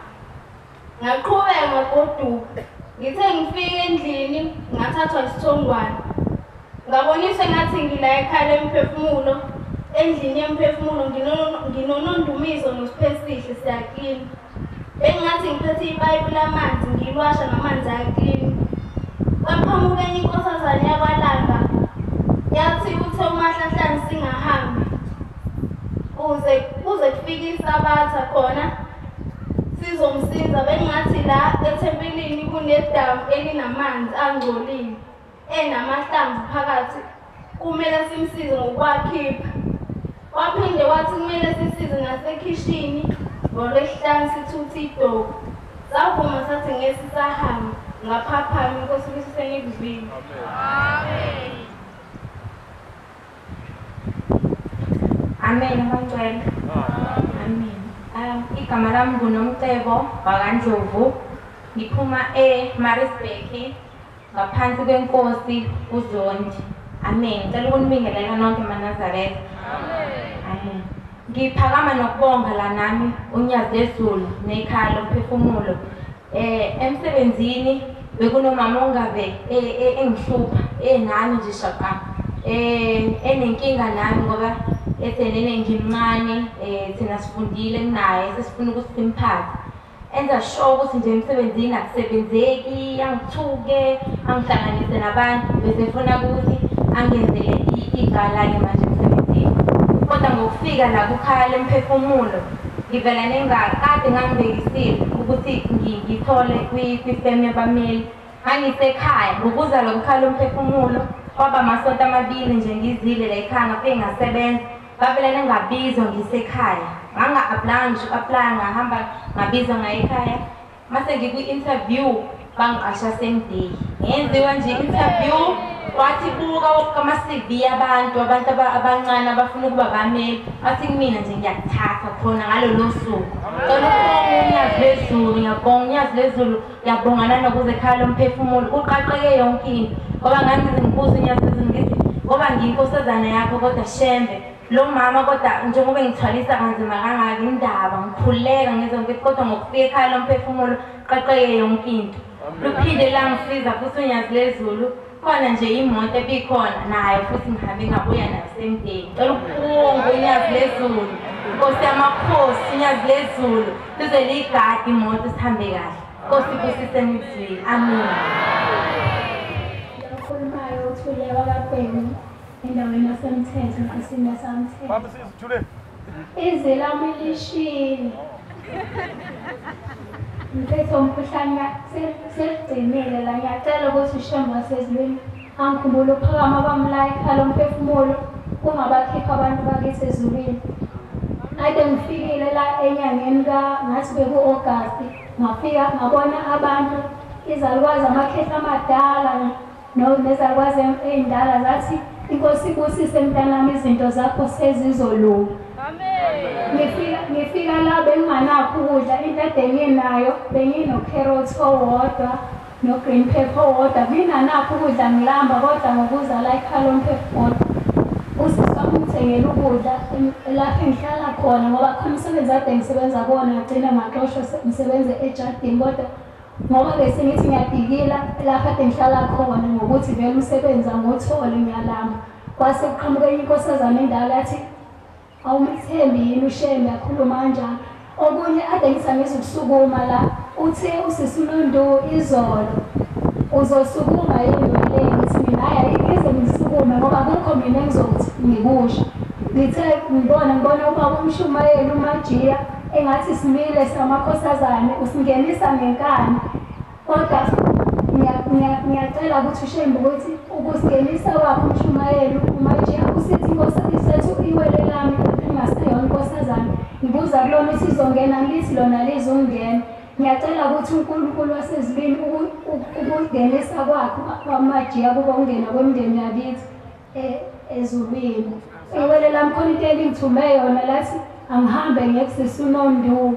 ngaqhubeka ngagoduka ngithe ngifike endlini ngathathwa isithongwane ngaboniswa ngathi ngila ekhaya lemphefumulo endlini yemphefumulo nginonondumiso nosiphesihle siyaklini engathi ngiphethe ipayipi lamanzi ngilwasha ngamanzi aklini kwaphamuka enye inkosazane yakwalanga yathi uthe uMahlahlane singahambi kuze kufike isabatha khona sizomsiza bengathi la ethempelini kunedamu elinamanzi angcolile enamahlamvu phakathi kumele simsize ngokwakhipha waphinde wathi kumele sisize nasekhishini ngoLwesihlanu sithuthe idobo savuma sathi ngesisahamba ngaphaphama inkosi bisengikuzwini. Amen. Amen abangcwele. Amen. Igama lami nguNomcebo wakwaNdlovu ngiphuma eMaritzburg ngaphansi kwenkosi uZondi. Amen. Ngicela ukunibingelela nonke maNazaretha. Amen. Ngiphakama nokubonga la nami uNyazi lezulu nekhaya lemphefumulo. Emsebenzini bekunomama ongabe engihlupha enami nje shaqa enenkinga nami ngoba ethenene ngimncane thina sifundile naye sesifuna ukuthi simphathe enza sure ukuthi nje emsebenzini akusebenzeki angithuke angihlanganise nabantu bese funa ukuthi angenzele igala-ke manje emsebenzini kodwa ngokufika la kukhaya lemphefumulo ngivela nengakade ngangibekisile ukuthi ngithole kwifemu yabameli ngangisekhaya ngokuza lo kukhaya lomphefumulo kwaba amasonto amabili nje ngizile la ekhaya ngaphe ngasebenza ngavela nengabizwa ngisekhaya nganga-aplaya ngisho uku-aplaya ngahamba ngabizwa ngayekhaya mase ngikwi-interview bangi-asha same day ngenziwa nje i-interview wathi buka ama-CV abantu abancane abafuna ukuba bameli wathi kumina nje ngiyakuthatha khona ngalolo suku cela ukubonga uNyazi lezulu ngiyabonga uNyazi lezulu ngiyabonga nanokuze ekhaya lomphefumulo uqaqeke yonke into ngoba ngangize ngibuza uNyazi lezulu ngithi ngoba ngiyinkosazane yakho kodwa shembe lo mama kodwa njengoba ngithwalisa kanzima kangaka indaba ngikhuleka ngizonke kodwa ngokufika ekhaya lomphefumulo qaqeke yonke into luphinde langisiza futhi uNyazi lezulu khona nje imoto ebikhona nayo futhi ngihambe ngabuya nayo semdeni cela ukubonga uNyazi lezulu Nkosi yamakhosi uNyazi lezulu lize ligadi imoto sihambe kahle Nkosi kusise ngizwile amen Ukhulumayo uthule wakabheni endaweni yasemthetho enkosini yasemthetho Baba sizithule Izwi lami lishilo Mthetho umkhuhlane seligcinile la ngiyacela ukuthi ushemba sezulwini angikhumbule uphakama bamla ekhaya lomphefumulo kungabakhipha abantu bakithi ezulwini Ade ngifikile la enyangeni ngathi beku-August ngafika ngabona abantu izalukazi amakhehla amadala nezalukwazi ey'ndala zathi inkosi ibusise mntanami izinto zakho sezizolunga ngifika la benginganakho ukudla into ade nginayo benginokherrothi owodwa no-green pepper owodwa nginganakho ukudla ngilamba kodwa ngokuza la ekhaya lomphefumulo usisi wami ungithengele ukudla lapho engihlala khona ngoba khona umsebenzi ade ngisebenza kuwona ngagcina ngaxoshwa ngisebenze ejardini kodwa ngoba bese ngithi ngiyadikila lapho ade ngihlala khona ngokuthi vele umsebenzi angiwuthole ngiyalamba kwase kuqhamuka enye inkosazane endala yathi awumthembi yini ushembe yakhuluma kanjani okunye ade ngisangiza ukusukuma la uthe usisi uNondo izolo uzosukuma yini wele ngithi mina hayi ngize ngisukume ngoba akukho mina engizokuthi ngikusho ngithe ngibona ubaba umshumayeli uMajiya engathi simile samakhosazane usingenisa ngenkani kodwa ngiyacela ukuthi ushembe ukuthi ukusingenisa kwakho umshumayeli uMajiya usithi inkosazane sethu iwele lami engasayona inkosazane ngibuza kulona ukuthi izongena ngithi lona lizongena ngiyacela ukuthi uNkulunkulu wasezulwini ukungenisa kwakho kwamajiya kuba ungena kwemndeni yakithi ezulwini iwele lami khona into engithume yona lathi angihambe ngiyekusisi uNondo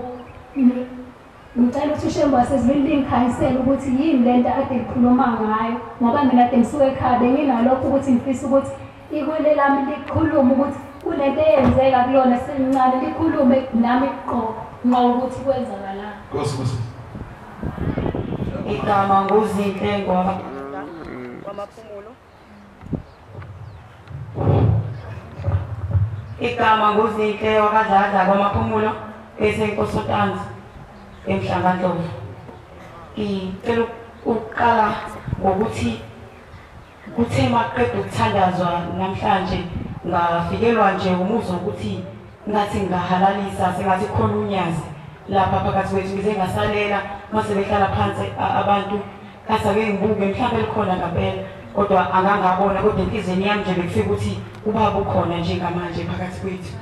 ngicela ukuthi ushembe wasezulwini lingikhanyisele ukuthi yini lento ade ngikhuluma ngayo ngoba mina ade ngisuke ekhaya benginalokho ukuthi ngifisa ukuthi iwele lami likhulume ukuthi kunento eyenzeka kulona selincane likhulume nami nqa ukuthi kwenzakalani Nkosi igama nguzinhle ngoba kwamaphumulo igama nguzinhle wakadladla kwamaphumulo eseNkosotanzi eMhlangandlovu ngicela ukuqala ngokuthi kuthe maqeda ukuthandazwa namhlanje ngafikelwa nje umuzwa ukuthi ngathi ngahalalisa sengathi khona uNyazi lapha phakathi kwethu ngize ngasalela mase behlala phansi abantu kasake ngibuke mhlawumbe likhona ngempela kodwa angangabona kodwa inhlizweni yami nje bekufika ukuthi ubaba ukhona njengamanje phakathi kwethu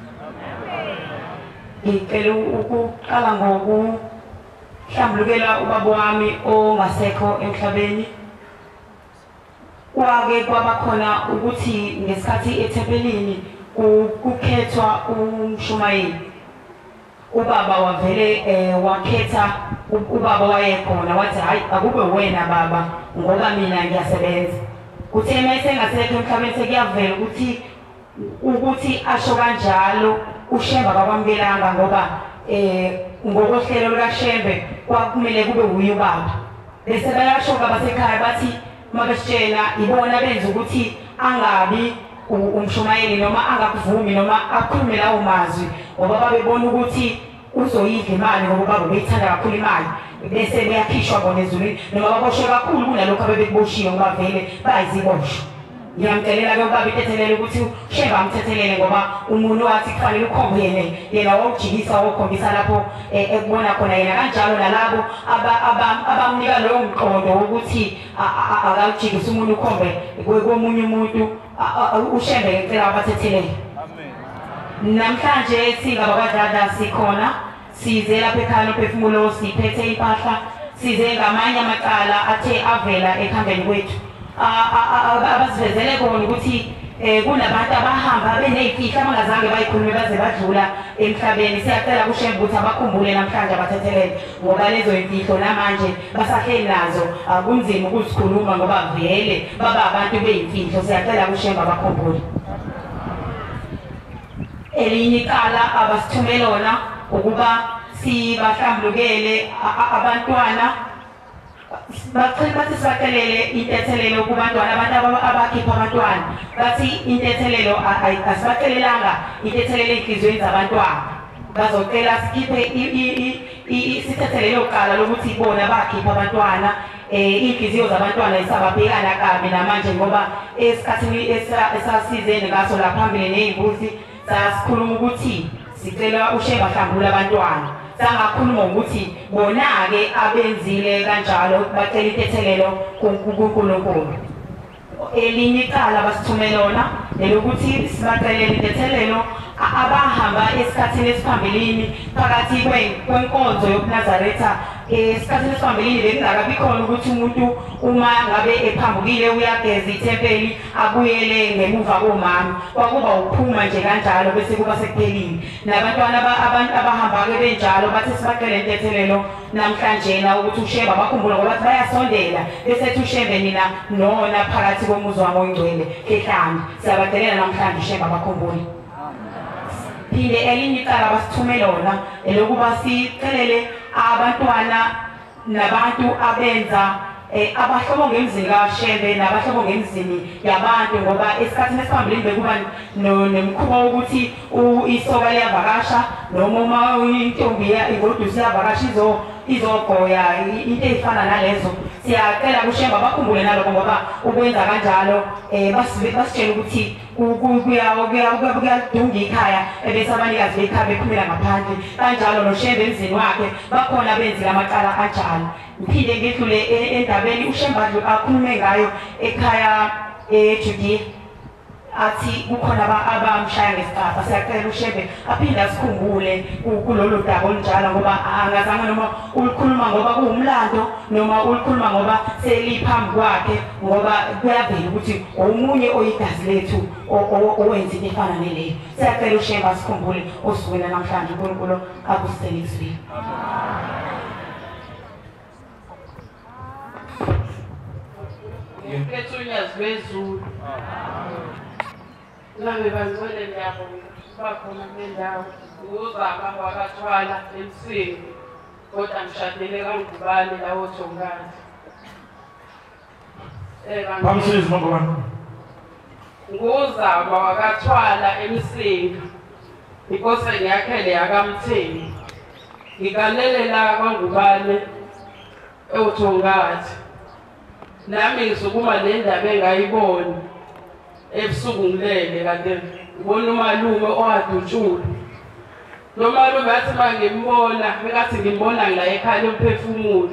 ngicela ukuqala ngokuhlambulukela ubaba wami ongasekho emhlabeni kwake kwabakhona ukuthi ngesikhathi ethempelini kukhethwa umshumayeli ubaba wavele wakhetha ubaba wayekhona wathi hayi akube wena baba ngoba mina ngiyasebenza kuthe mase ngasekho emhlabeni sekuyavela ukuthi asho kanjalo ushemba akwamukelanga ngoba ngokohlelo lukaShembe kwakumele kube uye ubaba bese bayashoka basekhaya bathi mabesitshela ibona benza ukuthi angabi umshumayeli noma angakuvumi noma akhulume lawo mazwi ngoba babebona ukuthi uzoyidla imali ngoba baba beyithanda kakhulu imali bese beyakhishwa bona ezulwini noma baboshwe kakhulu kunalokho abebekuboshiwe ngoba vele bayiziboshwa ngiyamcelela ke ubaba itethelele ukuthi uShembe amthethelele ngoba umuntu wathi kufanele ukhombe yena wawujikisa wokhombisa lapho ekubona khona yena kanjalo nalabo abamnika loyo mqondo wokuthi akawujikisa umuntu ukhombe komunye umuntu uShembe ngicela abathethelele namhlanje singaba kwadada sikhona size lapha ekhaya loMphefumulo siphethe impahla size ngamanye amacala athe avela ekhambeni kwethu abasivezele kona ukuthi kunabantu abahamba beney'fihlo abangazange bayikhulume baze badlula emhlabeni siyacela kuShembe ukuthi abakhumbule namhlanje abathethelele ngoba lezo y'mfihlo namanje basahleli nazo kunzima ukuzikhuluma ngoba vele baba abantu bey'mfihlo siyacela kuShembe abakhumbule elinye icala abasithume lona ukuba sibahlambulukele abantwana bathi sibacelele intethelelo kubantwana abantu abakhipha abantwana bathi intethelelo asibacelelanga intethelelo enhliziyweni zabantwana bazocela sikhiphe isithethelelo qala lokuthi ibona bakhipha abantwana inhliziyo zabantwana isababhekana kabi namanje ngoba esikhathini esasizene ngaso la phambili nezimbuzi sasikhuluma ukuthi sicela usheba hlambula abantwana sangakhuluma ukuthi bona-ke abenzile kanjalo bacela intethelelo kuNkulunkulu. Elinye icala basithume lona elokuthi sibacelele intethelelo abahamba esikhathini esiphambilini phakathi kwenkonzo yobuNazaretha. Esikhathini esiphambilini bekungakabi khona ukuthi umuntu uma ngabe ephambukile uyageza ithempeli abuyele ngemuva komama, kwakuba ukuphuma nje kanjalo bese kuba sekuphelile. Nabantwana abahamba-ke benjalo bathi sibacele intethelelo namhlanje ukuthi ushembe bakhumbula ngoba bathi bayasondela bese ushembe nina nona phakathi komuzi wami oyingcwele ehlanje. Siyabacelela namhlanje ushembe bakhumbule. Phinde elinye icala basithume lona elokuba sicelele abantwana nabantu abenza abahlobo ngemzini kaShembe nabahlobo ngemzini yabantu ngoba esikhathini esiphambilini bekuba nemkhuba wokuthi isoka liyavakasha noma uma intombi ingoduso iyavakasha izogoya into ezifana nalezo. Siyacela kuShembe bakhumbule nalokho ngoba ukwenza kanjalo basitshela ukuthi kuyadunga ikhaya bese abanikazi bekhaya bephumela ngaphandle kanjalo noShembe emzini wakhe bakhona abenzile amacala anjalo. Ngiphinde ngidlule endabeni uShembe akhulume ngayo ekhaya eJudiya athi kukhona abamshaya ngesicapha. Siyacela uShembe aphinde asikhumbule kulolu daba olunjalo ngoba angazange noma ulikhuluma ngoba kuwumlando noma ulikhuluma ngoba seliphambi kwakhe ngoba kuyavela ukuthi omunye oyigazi lethu owenza into efana neleyo. Siyacela uShembe asikhumbule osukwini namhlanje uNkulunkulu akusithele isibili. uNyazi bezulu nami bangcwele ngiyabonga bakhona kwendawo uzaba wakathwala emsini kodwa ngishadele kaNgubane lawo Thongazi. Bamsizi mabona nguzaba wakathwala emsini inkosi ngiyakhele yakamtheni ngikalelela kaNgubane eWuthongazi. Nami ngisukuma le ndaba engayiboni ebusuku ngilele kanti ngibona umalume owadutshula. Lo malume athi mangimbona bekathi ngimbona ngila ekhaya lemphefumulo.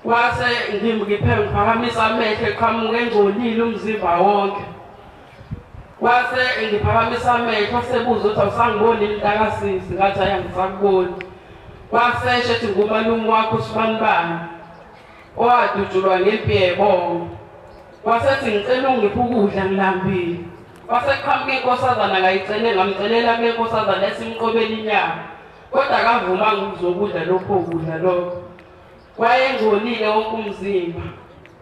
Wase ngiphakamisa amehlo eqhamuke engcolile umzimba wonke. Wase ngiphakamisa amehlo sebuza ukuthi awusangiboni intakasisi ngathi ayangisakuboni. Waseshe ethi ngumalume wakho usibanibani owadutshulwa ngempi yebongo. Wasethi ngicela ungiphe ukudla ngilambile. Waseqhamuka iNkosazane ngayicele ngamcelela kuNkosazane esimqobela inyama kodwa akavuma ngizokudla lokho kudla lokho. Wayengcolile wonke umzimba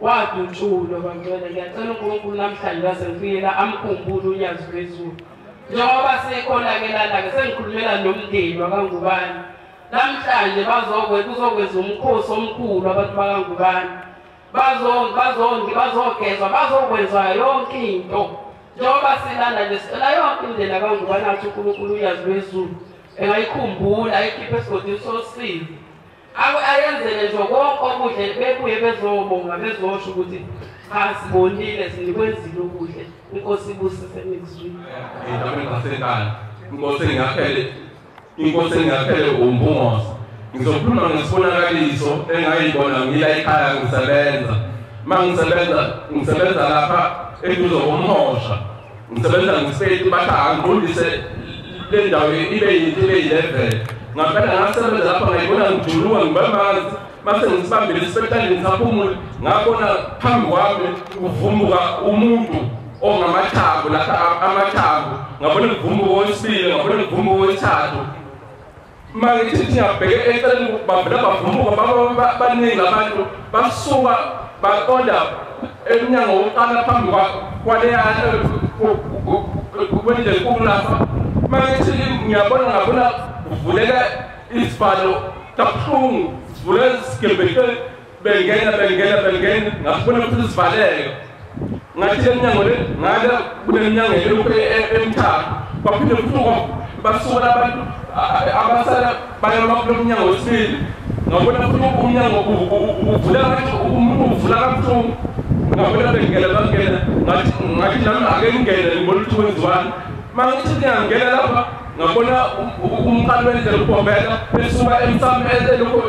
wadutshulwa bangcwele. Ngiyacela uNkulunkulu namhlanje lasengifikela amkhumbule uNyazi bezulu njengoba sikhona-ke lana-ke sengikhulumela nomndeni wakaNgubane. Namhlanje kuzokwenza umkhosi omkhulu abantu bakaNgubane. Bazogezwa bazokwenza yonke into njengoba silanda nje sicela yonke indlela kaNgubane athi uNkulunkulu uNyazi bezulu engayikhumbula ekhiphe esigodini sosizi ayenzele nje konke okuhle bebuye bezobonga bezosho ukuthi cha sibonile sinikwenzile okuhle. Inkosi ibusise nikuzwile. Indaba engasekala inkosi engaphele umbungoza. Ngizokhuluma ngesibonakaliso engayibona ngila ekhaya ngisebenza. Ngisebenza lapha eduze komhosha. Ngisebenza ngisipeti bathi angqondise le ndawo ibe yinto ibe 11. Ngaphela ngasebenza lapha ngayibona ngijuluka ngibamanzi mase ngisibambile isipetali ngisaphumula ngabona phambi kwami kuvumuka umuntu ongamathambo lapha amathambo ngabona kuvumuka okwesibili ngabona kuvumuka okwesithathu. Mangithi ngiyabheke eceleni babela bavumuka baningi abantu basuka baqonda emnyango wokuqala phambi kwaleya kwendlela enkulu lapha. Mangithi ngabona kuvuleka isivalo kabuhlungu sivuleka sigebheke bengena ngafuna futhi sivaleke ngathi leminyango le ngala kuneminyango elokhu emthaka baphinde futhi basuka abantu abasala bayoma kulomnyango wesibili ngabona futhi umnyango uvula ngathi umuntu uvula kabuhlungu ngabona bengena ngathi nami ake ngingene ngibona ukuthi kwenziwani mangithi ngiyangena lapha ngabona umqali wendlela ukubhombela esuka emsamele lokho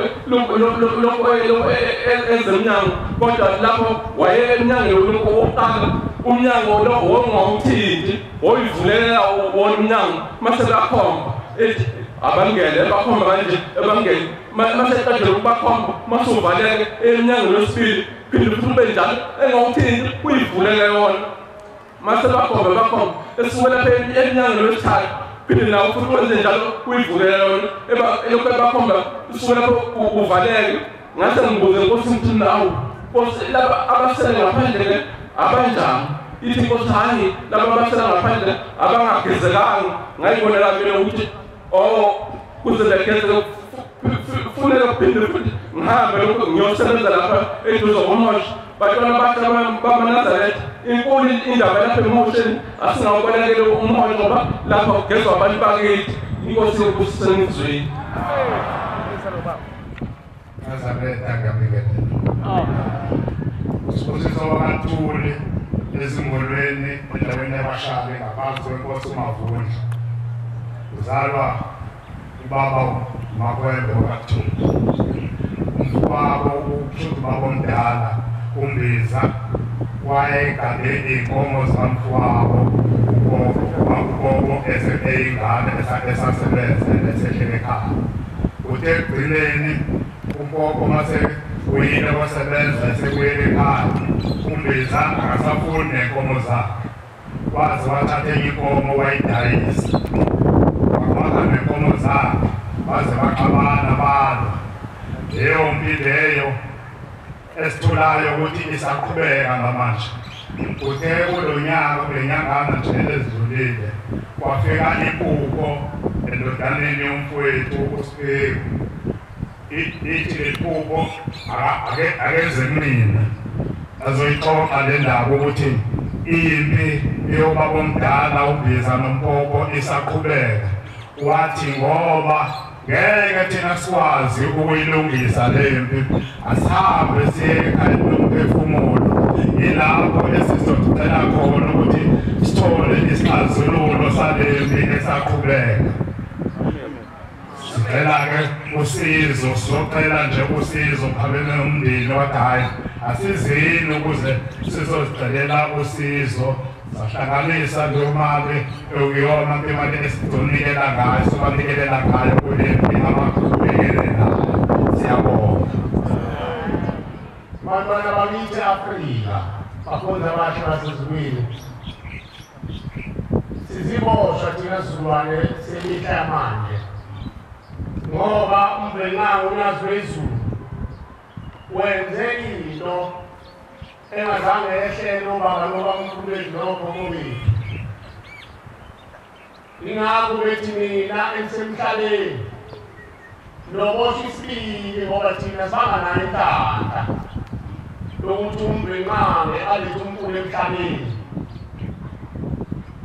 ezemnyango kodwa lapho waye emnyangweni wokuqala umnyango lo wongawuthinti woyivulela wona umnyango mase bakhomba ethi abangele bakhomba manje abangele mase qedela ukubakhomba masuvaleke emnyangweni wesibili phinde futhi ube njalo engawuthinti uyivulela yona mase bakhomba esuka lapha emnyangweni wesithathu phinde nawo futhi wenze njalo uyivulela yona elokhu ebakhomba usuke lapho uvaleke ngase ngibuze Nkosi ukuthi nawo Nkosi laba abasele ngaphandle abanjani ithi Nkosi hayi laba abasele ngaphandle abangagezekanga ngayibonela mina ukuthi kuze legeze kufuneka kuphinde futhi ngihambe lokho ngiyosebenza lapha eduze komosha batwana bakhe bamaNazaretha inkulu indaba lapha emosheni asingawubalekele umoya ngoba lapha ugezwa abantu bakithi Inkosi yokusengizweni Nazaretha ngabikele Sibusiso wabathuli ezimolweni endaweni yabashali ngaphansi kwenkosi uMavundla uzalwa ubaba uMakwembe wakaThuli umfowabo uShudu babomdala uMbiza wayegade inkomo zamfowabo ugogo eyingane esasebenza esehlele ekhaya uthe ekugcineni ugogo mase uyile wasebenza esekuyele ekhaya uMbiza akasafuni nenkomo zakhe waze wathatha inkomo wayidayisa waqala nenkomo zakhe baze baxabana balwa leyo mpi leyo esithulayo ukuthi isaqhubeka ngamanje uthe kulonyaka kule nyangana nje ezidlulile kwafika impuko endodaneni yomfowethu uSipho ithi impuko akeze mina azoyixoxa le ndaba ukuthi impi yobaba omdala uMbiza noMpopo isaqhubeka wathi ngoba ngeke thina sikwazi ukuyilungisa le mpi asihambe siye ekhaya lemphefumulo yilapho esizocela khona ukuthi sithole isixazululo sale mpi esaqhubeka sicela-ke usizo sizocela nje usizo phambilini nomndeni wathi hhayi asizini ukuze sizozicelela usizo sahlanganisa ngemali eyona imali esizonikela ngayo sobanikelela ngayo kule mpi abaqhubekele siyabonga bantwana bakithi Afrika bafundi abasha basezulwini siziboshwa thina sizulwane semihla yamanje ngoba uMvenqango uNyazi wezulu wenze into engazange ehlele ubaba uMkhululeki nogogo bethu ingakho bethi mina emsemhlaleni nobosha isibili ngoba thina sibanganayo intanda lokuthi uMvenqango alethe umkhulu emhlabeni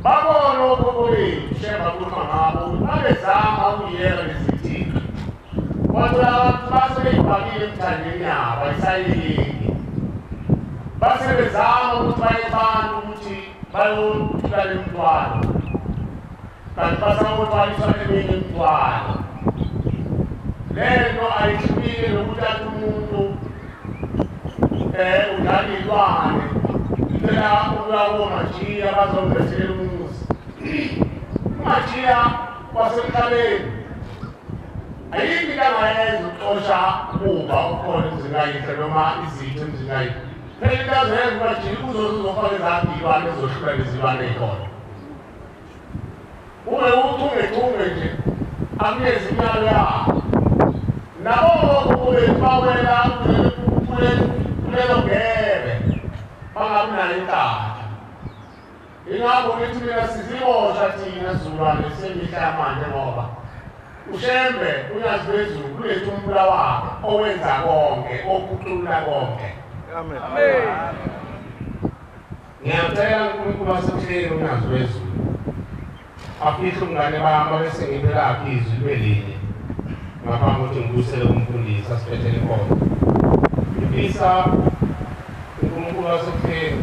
babona ogogo bethu sheba kukhuluma ngabo babezama ukuyeka lezithixo kodwa abantu basebeyibhakile emthandeni yabo ayisayiyeki basebezama ukuthi bayebanda ukuthi bayothula le mthwalo kanti basamothwaliswa eminye imithwalo lento ayihlukile nokuthi athi umuntu udlala iy'lwane cela ukuya komajiya bazomphethela umuzi umajiya wasemhlabeni ayikho into angayenza ukuxosha ukuba ukhona emzingayinhle noma izitho emzingayinhle phela into azenza umajiya uzofaka ezakhe iy'lwane ezohlula lezilwane ey'khona ube uthungethunge nje akunikeze imiyalo yabo nabo bethu bawela kulelo gebe bangabi nayo inkatha ingakho ngithi mina sizibosha thina sizulwane semihla yamanje ngoba ushembe uNyazi wezulu kulethu umbula wakhe owenza konke okuqula konke. Amen. Ngiyacela uNkulunkulu wasebuhleni uNyazi wezulu afihle umngane bami bese ngibelaphi izwi libe linye ngaphambi kokuthi ngibusele umfundisi asiphethele inkonzo. Ngifisa uNkulunkulu wasebuhleni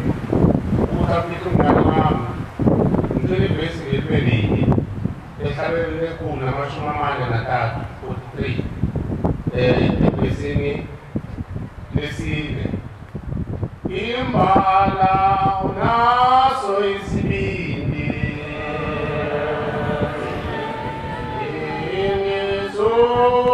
ukuthi afihle umngane bami ngicela ivesi libe linye esabelweni lekhulu namashumi amane nantathu 43 evesini lesine. Imbala unaso isibindi ingizohamba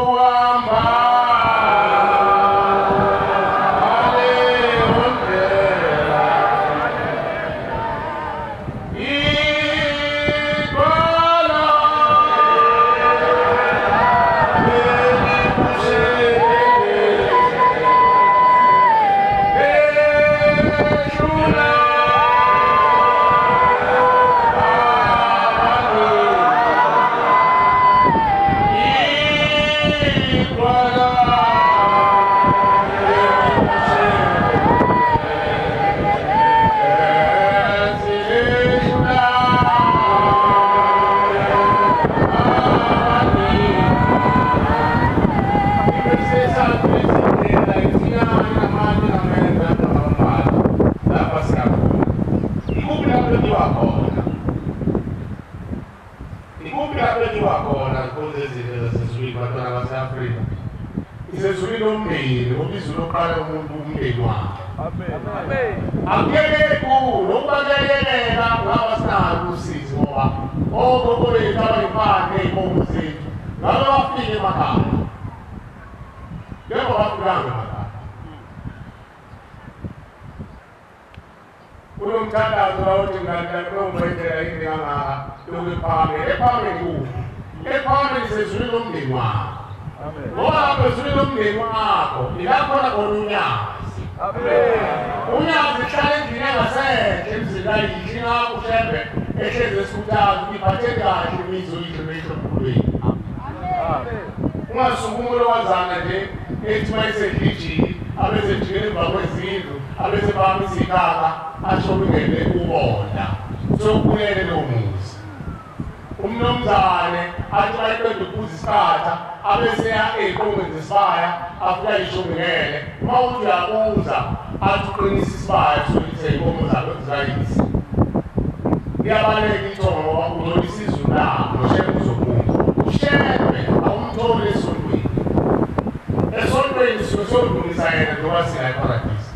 uNyazi hlala endlini engasenhle emzini ayikho ingakho ushembe ehlezi esikhuthaza iphathe kahle imizwa oyidlulile emkhulweni. Ungasuka umuntu owazana nje ethi mayisedlijini abezejikela emva kwezindlu abezebamba izikhaka asho bingene ubonda sokubulele lowo muzi. Umnomzane athi mayiqeda ukuphuza isikhatha abeseya ey'qongweni zesibaya afika yishungele uma uthi uyabuza athi uqinisa isibaya sokuthi iy'nkomo zakho zikayisi. Kuyabaluleka ithongo ngoba uzolisa izulu lakho noshembe uzophuma. Ushembe awumtholi esontweni. Esontweni sisuke siyodlulisa yena njengoba sila eparadisi.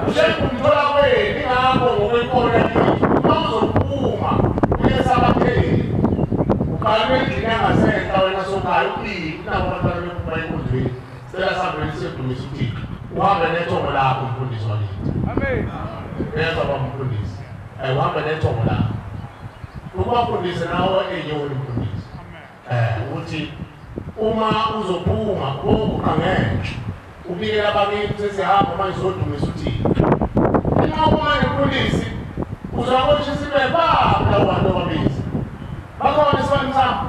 Ushembe umthola kwenu ingakho ngokwenkolo yakini uma uzophuma uyesabatheli. Uqala endlini engasenhla wena sokhaya ubili nabo abantwana bekuba enkundleni. Sicela sihambeni siyodumisa uThixo. Uhambe nethongo lakho umfundisi wakithi. Amen. Yeza bamfundisi. Uhambe nethongo lakho. Ubafundise nawe enyoni umfundisi. Ukuthi uma uzophuma uqangenhle ubikela abakithi sesihamba manje sodumisa uThixo. Uma uma nemfundisi uzakhotsha isibeba lawo bantu ababizi. Bakhona isibani sami.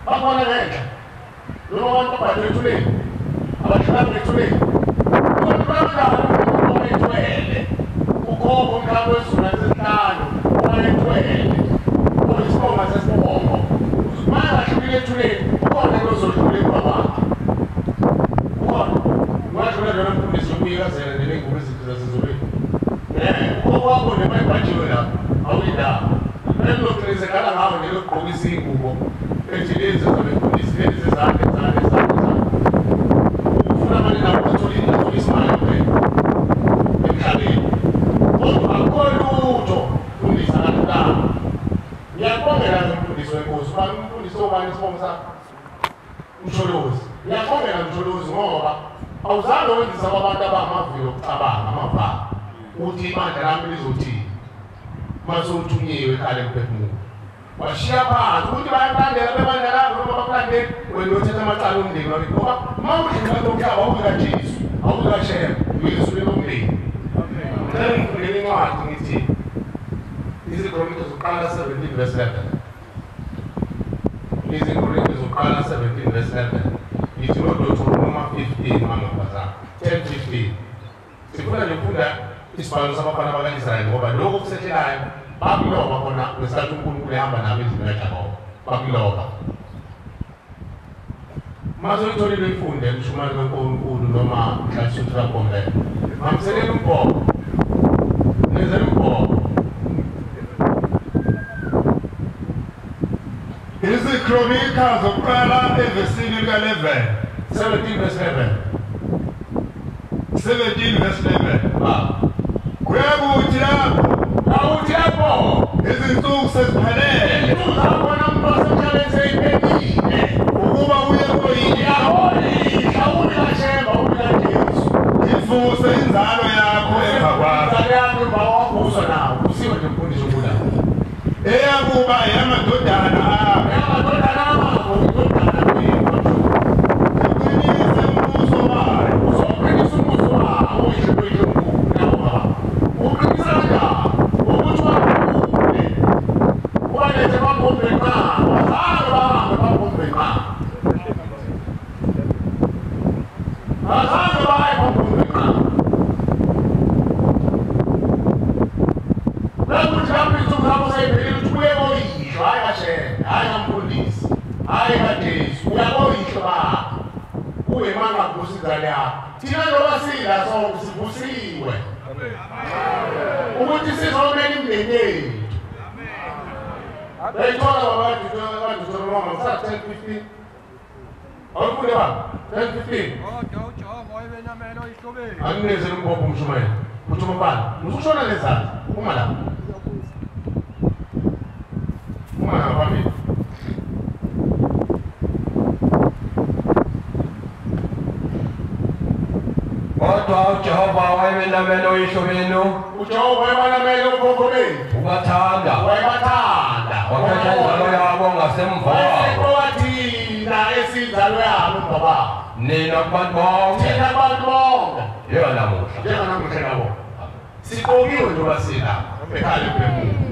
Bakhona ngenhla. Lo bantu abadethuleni. Abahlala bethuleni. Ukhomba umhlaba wezulu ezinhlanu wayethwele oyisibonga sesibongo manje ahlukile ethuleni ukhona lozodlula kwabakhe ukhona ungadlula lona mfundisi ukuyikazela nelengubo ezinto zasezulwini ukhokho nemayibhajiwe lapho awuyindaba elilogqilizekala ngawo nelogqokisa iy'ngubo ethi lezi zabefundisi lezi zezande ufuna manje nabo bathola isimali emhlabeni kodwa akholutho fundisa kanhlanga. Ngiyaqongela umfundisi wenkosi ubani umfundisi obani isibongo sakho Msholozi. Ngiyaqongela Msholozi ngoba awuzange wenzisa kwabantu abangamavilo okucabanga amavalo ukuthi ibandla lami lizothini mase uthunyiwe ekhaya lemphefumulo. Washiya phansi ukuthi bayakulandela bebandla lakho noma bakulandeli wena uyothatha amacala omndeni wakhe ngoba uma udlula lo mhlaba awukaJesu awukashema uyisule lomndeni. Ngifundele incwadi ngithi iziKorinto zokuqala 17 verse 11. IziKorinto zokuqala yokuqala 17 verse 11 ithi ngoDuteronomy Roma 15 mangaphaza 10:15 sifuna nje ukufunda isibalo sabafana bakaIsrayeli ngoba lokho kusehlelayo bakuloba khona ngesikhathi uNkulunkulu ehamba nabo endlini kaJakobe bakuloba mase utholile imfundo emshumane kaNkulunkulu noma mhlawumbe uthakombe mamselela umbhoko nezela umbhoko izikronika zokuqala evesini lika-11 17 verse 11 17 verse 11 kuyakuthi lapho izinsuku seziphelele uzabona umuntu wasemhlabeni seyiphelile ukuba uye ivuse inzalo yakho emva kwakho eyakuba eyamadodana akho iqinise umbuso wayo thina njengoba sila sonke sivusiwe ukuthi sizomela imindeni yethu beyithola babaDuteronomy 10:15 awufunde baba 10:15 anginezela umbhobho umshumayeli uthi umbani usushona lezandla uma lapha phambili kodwa uJehova wayebenamela oyihlo benu uJehova wayebanamela okhokho bethu ubathanda wakhetha inzalo yabo ngasemva wathina esinzalo yabo baba nina kubantu bonke njenganamuhla nabo siqokiwe njengoba sila ekhaya lemphefumulo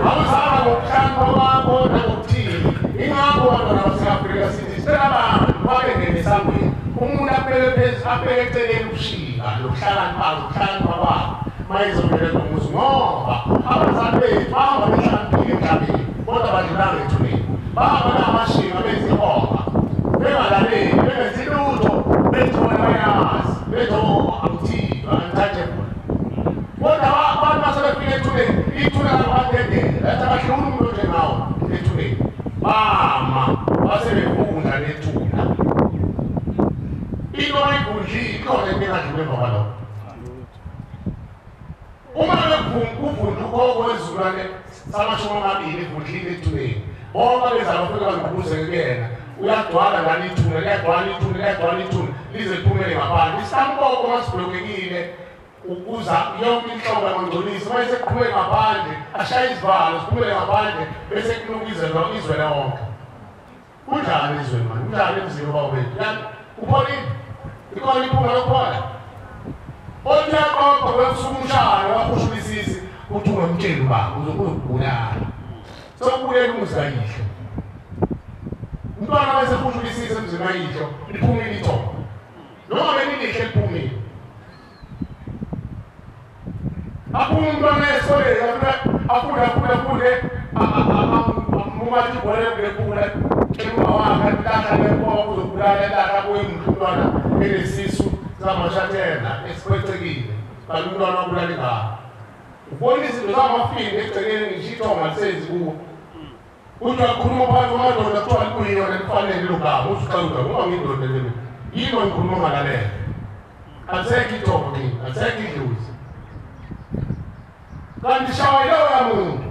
awuzama ngokuhlamba kwakho nangokuthini ingakho abantwana baseAfrika sithi sicela abantu babengene esangweni umuntu abheke phezulu abheke eceleni ukushinga lokuhlakanipha kwabo mayizomele ngomuzi ngoba abazali bethu bahamba behlakaniphile emhlabeni kodwa badlulanga ethuneni bahamba namashinga bezihoba bengalaleli bengenzi lutho bethola bayazi angithini untouchable kodwa abantu basebefika ethuneni ithuna labadedela lathi abahlula umuntu onjengawo ethuneni bama basebefunda nethuna into ayivundlile ikhona into engadluli emva kwalokho uma kuvundla ukhokho wezulwane samashumi amabili ivundlile ethuneni bonke abezala bafike bangqubuzeke kuyena uyagcwala ngani ithuna liyagcwala ithuna lize liphumele ngaphandle isitamkoko masibhlokekile ukuza yonke inhlobo yamangcolisi uma esekuqhubeke ngaphandle ashaye izivalo siphumele ngaphandle bese kunuka izwe lonke kunjani izweni manje kunjani emzini wabawethu upholile ikhona iphunga lokuphola otyaqoqo wekusukumshana wakhushubisisi uthi ungamtsheli ubaba uzokubulala sokubuyela umuzi kayihlo umntwana besekhushubisisi emzini kayihlo liphumile ithomba noma benilihle liphumile aphume umntwana esikoleni afunde mumathi ubhole kulephula emva wakhe ntahla lempoka kuzobulala entahla kuye umntwana enesisu samashathena esikwecekile kanti umntwana wabulala ingane ubona izinto zamafini egcekeni ngisho ithonga lisenzi kuwo uthi wakhuluma phansi kwamadoda kuthiwa likuyiyona lifanele lo gama uzuxawuda ngoba ngiyindoda lemi yilo ngikhuluma ngalalela alisekho ithonga kimi alisekho idluzi kanti shawayileyo yamuntu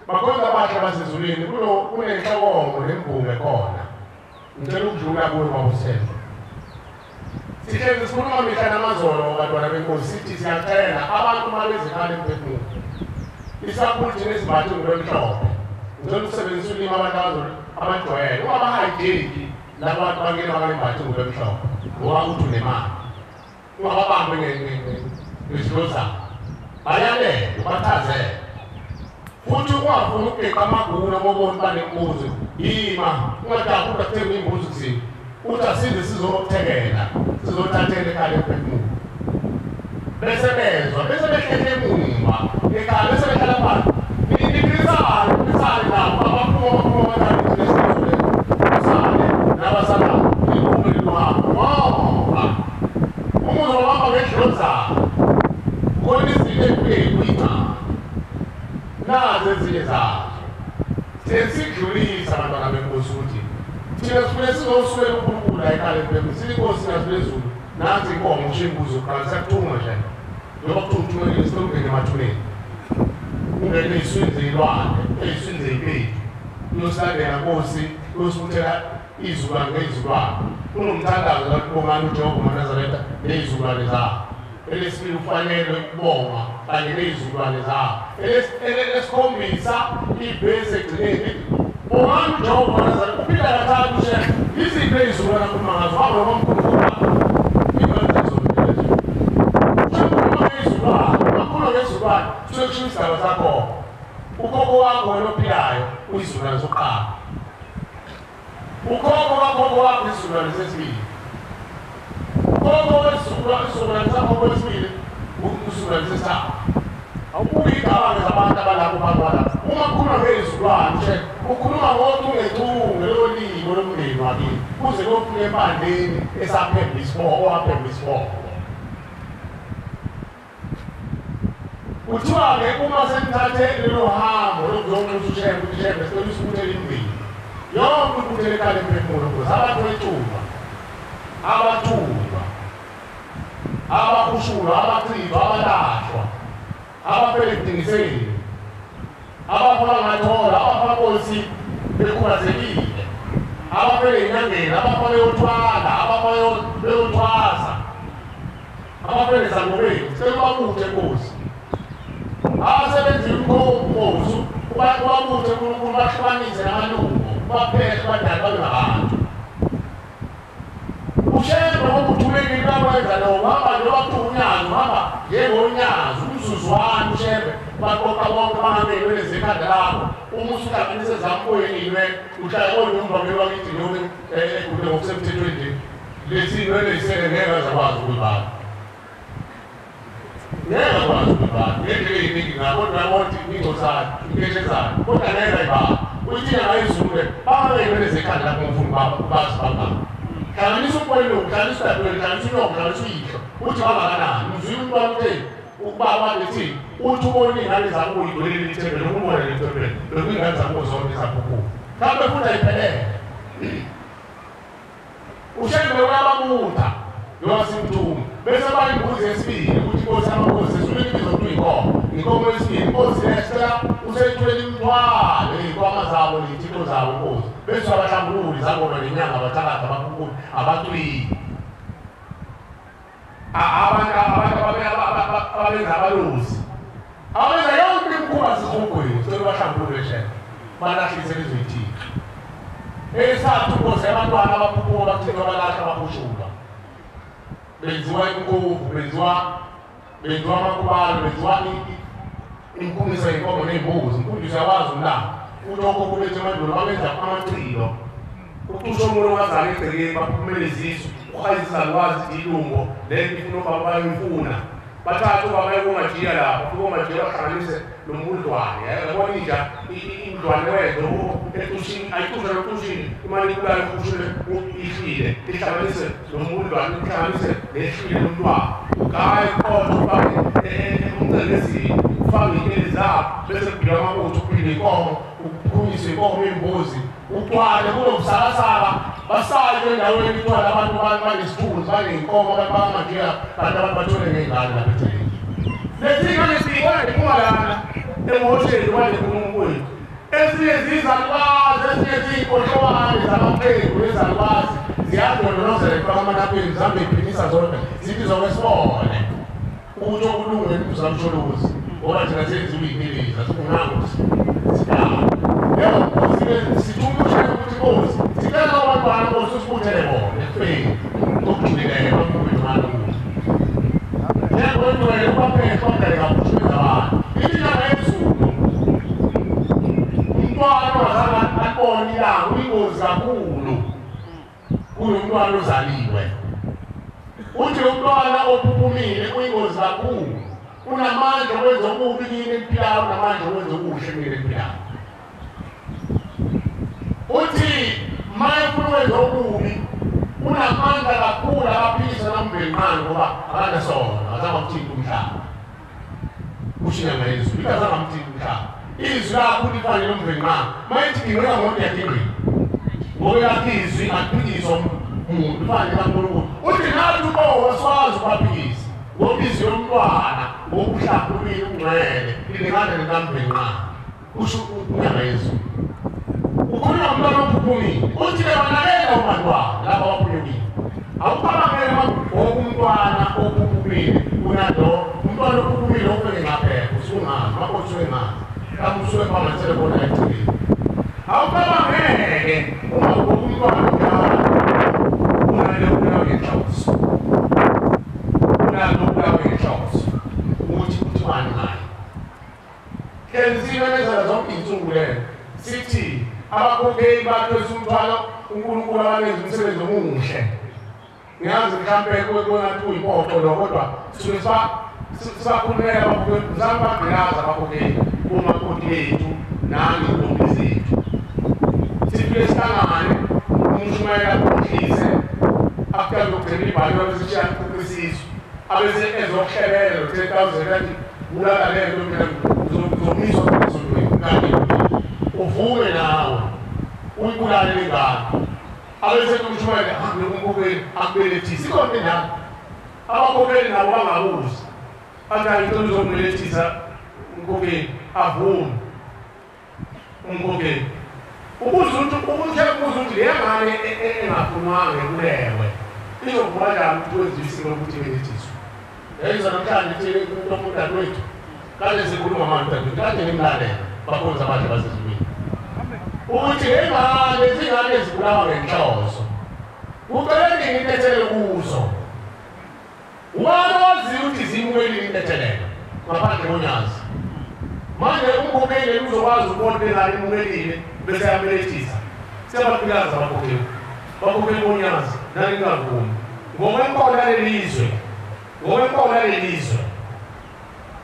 bakhonza abahle basezulwini kunenhlokomo nemvume khona ngicela ukudlula kuwe kwabusela sihlezi sikhuluma mihla namazolo bantwana benkosi sithi siyacela abantu uma bezikhala emphefumulo isaphulithini ezimbathi ngolwemhlophe ngicela ukusebenzisa ulimi abantu abajwayele ungabahayideki labantu bangena balembathi ngolwemhlophe ngoba uthi unemali ungababambe ngezilo zabo bayalele ubachazele futhi ungafuni ukubheqa amaguna mobona banembuzi yima ungadaku ukuthenga imbuzi kusini uthi asize sizothekela sizothathela ekhaya lemphefumulo bese bezwa bese behlele emumva ekhaya bese behlala phansi nikhrisane nabo abaphuma nesizwe nabasala ilume liluhamba ngoba umuzi wabamba ngedlelo zabo khona izinto ekuyima nazo ezinye zazo sesidlulisa abantwana benkosi ukuthi thina sifune sizosukela uNkulunkulu la ekhaya lemphefumulo sithi inkosi ngasiphezulu nansi inkomo usho imbuzo kuqala siyakuthunga nje njengoba kuthunga isilombeni emathuneni ungene ey'swini zey'lwane ey'swini zey'mpethu uyosilandela nkosi uyosibuthela iy'zukulwane ngey'zukulwane kunomthandazo kakubongani uJehova uManazaretha ney'zukulwane zabo elesibili ufanele ukubonga kanye ney'zukulwane zabo elesikhombisa ibhesi egcineni bongani uJehova uManazaretha uphila kathathu ushe yiziphi ey'zukulwane akhuluma ngazo hamba noma mkhulu suke kusho isigaba sakho ukhokho wakho wena ophilayo uyisizukulwane sokuqala ukhokho kakhokho wakho isizukulwane sesibili ukhokho wesizukulwane sakho wesibili isizukulwane sesithathu awubuki igabane zabantu abalapho phambi uma kukhuluma ngezizukulwane nje ukhuluma ngodwa ungechunge lelo limo lomndeni wakini kuze kuyofika empandeni esaphemba isiboko owaphemba isiboko kuthiwa-ke uma senithathe lelo hambo lokuzonxusa ushembe sicela isibuthele imveli yonke ibuthele ekhaya lemphefumulo ukuze abantu bethuba abathunjwa abakhushulwa abachithwa abalahlwa abafele ekudingiseni abafaka ngathola abafaka nkosi bekhubazekile abafele enyangeni abafaka beyothwala abafaka beyothwasa abafele ezangobeni sicela ubabuthe nkosi abasebenzile umkhosi ubabuthe uNkulunkulu bahlukanise namalungu baphethe badala babe ngabantu ushembe ngoba uthulekile bakwenza lokho hamba njengoba kuthiwa uNyazi uhamba njengoNyazi umzuzwana ushembe baqoqa bonke bangabelwele zekhanda lakho uma usuhlanganise ezampoyinwe uhlala kolumva bewakithi noma ekude ngokusemthethweni lezi nwele zisele ngeke azakwazi ukuyibala ngeke akwazi ukuyibala ngendlela eyiningi ngakodwa yabothi iNkosazane iNkosazane kodwa ngeke ayibala uyithina ngayizule bangabelwele zekhanda lakho ngomfundi bazi bangaba hlanganisa ukwelo hlanganisa udabulelo hlanganisa unyoko hlanganisa uyihlo uthi bangakanani uzwile umuntu wakutheni ukubaba bethi uthi ubona iy'ngane zakho uyidwelile ithempeli ukubona lethempeli bekuy'ngane zakho zonke ezaphuphuma kambe futhi ayiphelele ushembe uyababutha noma simthuma bese bayimbuzi yesibili ukuthi inkosi yamakhosi esulwini ibizo kuthiwa inkomo inkomo yesibili inkosi yesicela useyithwele imithwalo ey'nkwama zabo ney'thixo zabo inkosi bese abahlambululi zangoma nenyanga abathakathi abakhukuli abacwili abantu ababenza abalozi abenza yonke imikhuba zizogwini sicela bahlambulule shema balahlise lezoyithixo esathu inkosi yabantwana abaphuphuma abathixo abalahla abaphushula benziwa inkovu benziwa amakubalo benziwa imikhumiso y'inkomo ney'mbuzi imfundiso yawazi umlando ulokho kubethe emandulo babenza amacilo ukusho umuntu ongazali egcekeni baphumele izisu ukhayisa izalukwazi ilungo lento ifuna ubaba bayimfuna bathathe ubaba yokomajiya lapho ufike omajiya bahlanganise nombuldwane yabona inja indlwane wendo etushini ayitushwe notushini imali ikubulala ukushule ihlile ihlanganise nombuldwane ihlanganise nehlile lomntwana ugaye kodwa ufake umcelezini ufake iy'nkeli zabo bese kubhilwa amabutho uphinde inkomo ukuphunyiswe inkomo imbuzi uqwale kulo busakasaka basaye endaweni kuthiwa abantu banesithunzi baney'nkomo abantu bangamajiya kanti abantu bathole ngey'ngane lapha eceleni lezi ngane siyibona impumalanga emosheni wale nkulunkulu wethu ezinye ziyizalukwazi ezinye ziyinkohlwane zamaqembu ezalukwazi ziyadondolozela ekuqakamanapeni zihambe y'phimisa zonke zibizwa kwesibone ukuthi okulungele umzamsholozi ngoba thina senziwe iy'philiza sikungangokuthi sidala yebo sithumushe ukuthi inkosi sicela abantwana inkosi usibuthele bona ekufeni okujulileke bamubethu malungu njengondwele ubaphethe bangale kabushuleza abantu inyanga yezulu kakhulu kunomntwana ozaliwe. Uthi umntwana ophuphumile uyingozi kakhulu. Unamandla okwenza okubi kini empilweni, unamandla okwenza okuhle kini empilweni. Uthi mayefuna ukwenza okubi unamandla kakhulu abaphikisa nambenqani ngoba akanasona, azangamthinta umhlaba. Ushinyanga Yesu, ikazangamthinta umhlaba. Izwi lakho lifane nombenqani. Mayithi ngingeka ngoba yakini. Ngoba yakizwi aphikiswa umuntu ufane kaNkulunkulu. Uthi nathi uqobo sikwazi ukuphikisa. Ngoba izwi lomntwana ngokuhlakulile ungcwele lilingana nekambenqani. Usho uNyanga Yesu. Ukhuluma umntwana ophuphumile. Uthi lebanakela ubantwana laba abaphumile. Awuqabangela umntwana ophuphumile kunalo umntwana ophuphumile ofike ngaphepha usungazi makhothi wengazi. Kamusuke phambi bona ethile. Awuqabangeke uma umntwana omdala unale ubulawa ngenhloso. Unale ubulawa ngenhloso. Uthi wani ngayo. Kenzile lezela zonke insuku lena. Sithi abakhokheli bathwesa umthwalo uNkulunkulu abalenza umsebenzi omuhle. Ngiyazi mhlampe kungathi uyimpoqo lo kodwa sisuke sibakhulumela abakhokheli uzama bagqilaza abakhokheli kumakoti ethu nangentombi zethu. Sifike sihlangane umshumayela akhohlise after lokugcina ibhalo abesishiya kuqisiso abese ezokuhlebela lo 10,000 kanti ulala lento mina uzomiswa kuzontweni kanti uvume nawe uyibulale lengane abese kumshumayela umkhokheli akubelethisa ikonke nabo abakhokheli nabo bangabuzi athi into uzomlethisa umkhokheli avume umkhokheli ukuze ukuthi le ngane engafunwanga ekulewe izovuka njani ukuthi wenziwe isiko lokuthi ibelethiswe. Yayiza namhlanje ithile umuntu wethu kade sikhuluma manje kade ngimlalela bakhonza abadla basezulwini ukuthi le ngane zingane ezibulawa ngenhloso kuqale ngintethele kuzo wazi ukuthi zimukeli intethelelo ngaphandle konyazi. Manje umkhokheli uzokwazi ukubona bengane imukelile bese yabelethisa. Siyabaphikaza abakhokheli. Bakhokheli bonyazi nalingavumi. Ngokwenkolo lelizwe. Ngokwenkolo lelizwe.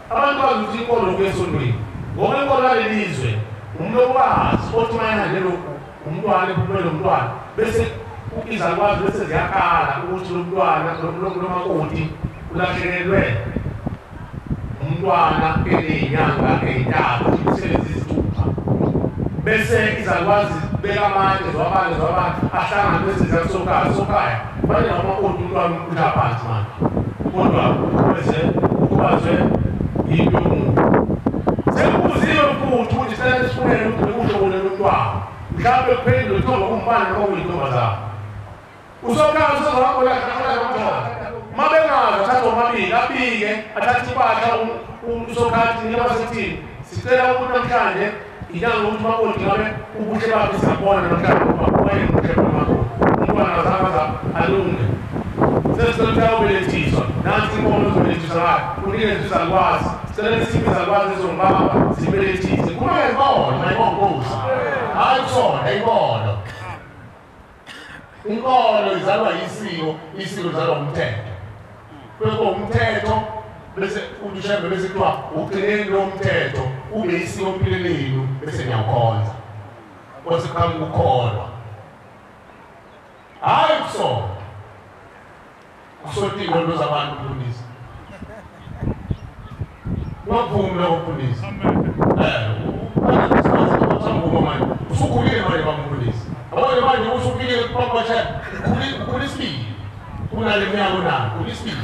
Abantu bazuthi inkolo kwesondweni. Ngokwenkolo lelizwe. Umuntu wazi othi mayihande lokhu umntwana ephumele umntwana bese izalwazi bese ziyakhala ukuthi lo mntwana lo makoti ulahlekelwe umntwana enenyanga ey'ntathu imisebenzi izithupha bese izalwazi beka amanje zwabantu ahlangane bese ziyasokhaya fanele ngamakoti umntwana ukhula phansi manje kodwa bese ukubazwe yinto yomuntu. Sekubuziwe futhi ukuthi sicela sifunele ukuthi uhlobole lomntwana mhlawumbe kuphendule uthomba kumbane noma kuyintombazane usokhaya usezowakhola kamthomba mabengazi athatha omabili abike athatha impahla usokhathi niyabasethini sicela ukuthi namhlanje inyanga ukuthi makoti ngabe ubuhle bakhe siyabona namhlanje ukuba wayemuhle makoti umntwana azangaza alunge sesicela ubelethiswa nansi inkomo zobelethiswa ngayo unikeze izalwazi sicela isiphi izalwazi ezombamba zibelethise kumele inkolo mayibongozi hayi kusona inkolo. Inkolo izalwa yisiko, isiko izalwa umthetho. Bese umthetho bese udushembe bese kuthiwa ugcineni lo mthetho ube isiko empilweni yenu bese niyawukhonza. Bese kuqala ukukholwa. Hayi kusona. Kusona into zabantu ukufundisa. Wavumela ukufundisa. Usukhulile manje bamfundisa. Abanye manje usufike kupapasha kulisibili. Kunale minyaka nayo kulisibili.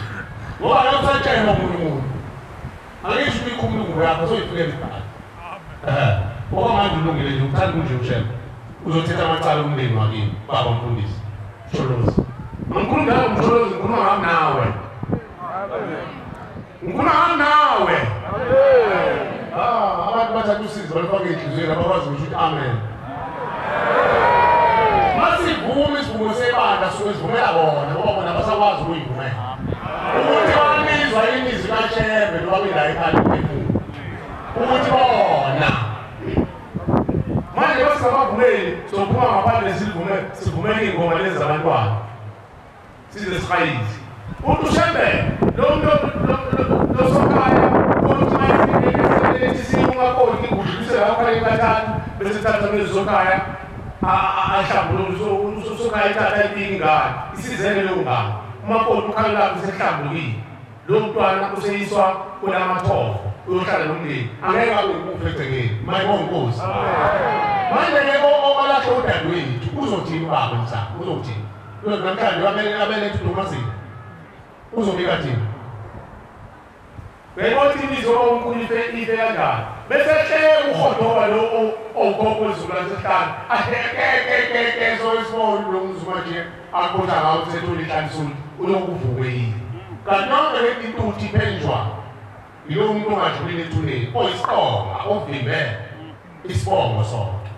Ngoba awusatshela umuntu. Angisho ukukhuluma yakho soyifike ibhali. Ngoba manje ulungile nje uthanda nje ushela. Uzothetha amacala omndeni wakini baba mfundisi. Sholozi. Ngikhuluma ngawe msholozi ngikhuluma ngawe nawe. Ngikhuluma nawe. Abantu bathatha usizo balifake enhlizweni abakwazi ukuthi amen. Masivume isivumo sebandla suke sivumela bona ngoba bona basakwazi ukuyivumela. Ukuthi banizwa imizwi kaShebe lobabila ekhaya lemphefumulo. Ukuthi bona manje basingabavumeli sokuphuma ngaphandle silivumela size sikhayisi ushembe lo sokhaya ukuthi siyungakoni ukudlulisa lapha enkathathu bese thatha lezokhaya ahlambululo sokhaya thatha ingane isizele lo ngane umakoti ukhala lapho sehlambulukile lo mntwana useyiswa kulamathofo uyohlala nomndeni angeke abe ukufethekile mayibonkosi manje ke obalahla udadewethu uzothini baba msana uzothini namhlanje abelethu nomazini uzobika thina bekothi imizo onkulu ife kanjani bese hle uhodoba lo ogogo wezulu lesihlanu ahekeke soyisibona lo mzuma nje akubona ngawo sethole ihlanisuthi uyokuvuke yini kanti nonke leti ntuthi iphenjwa yilo muntu ongadlulile ethuneni oyisiqonga ovimbe isibongo sonke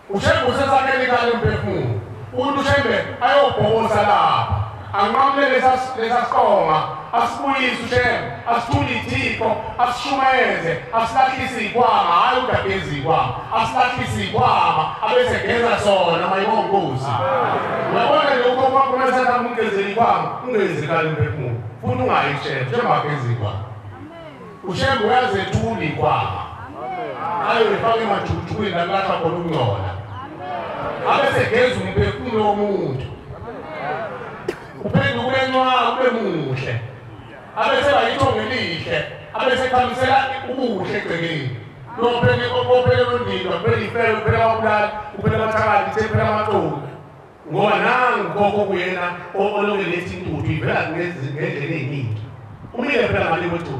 ushembe usesakhele kale lemphefumulo umuntu ushembe ayobhokoza lapha anqamle lesasiqonga asibuyise ushembe asithule ithixo asishumayeze asilahlise ikwama hayi udabezi ikwama asilahlise ikwama abesegeza sona mayibonkosi uyabona lokho kwakumesana ungezeli ikwama ungezi kale lemphefumulo futhi ungayishembe njengagezi ikwama ushembe uyazethula ikwama ayo ifake emajukujukwini lalapha khona ukungcola abesegeza umphefumulo womuntu uphenduka enqwa ube muhle abese bayithonge lihle abese khamisela ubuhle egcekeni lophele kophele kwendilo phela ifele phela wabulala uphela amathakati phela amaqoqo ngoba nangu kokho kuyena olonge lethi intuthu ivela ngendlela eziningi umile phela mali wethu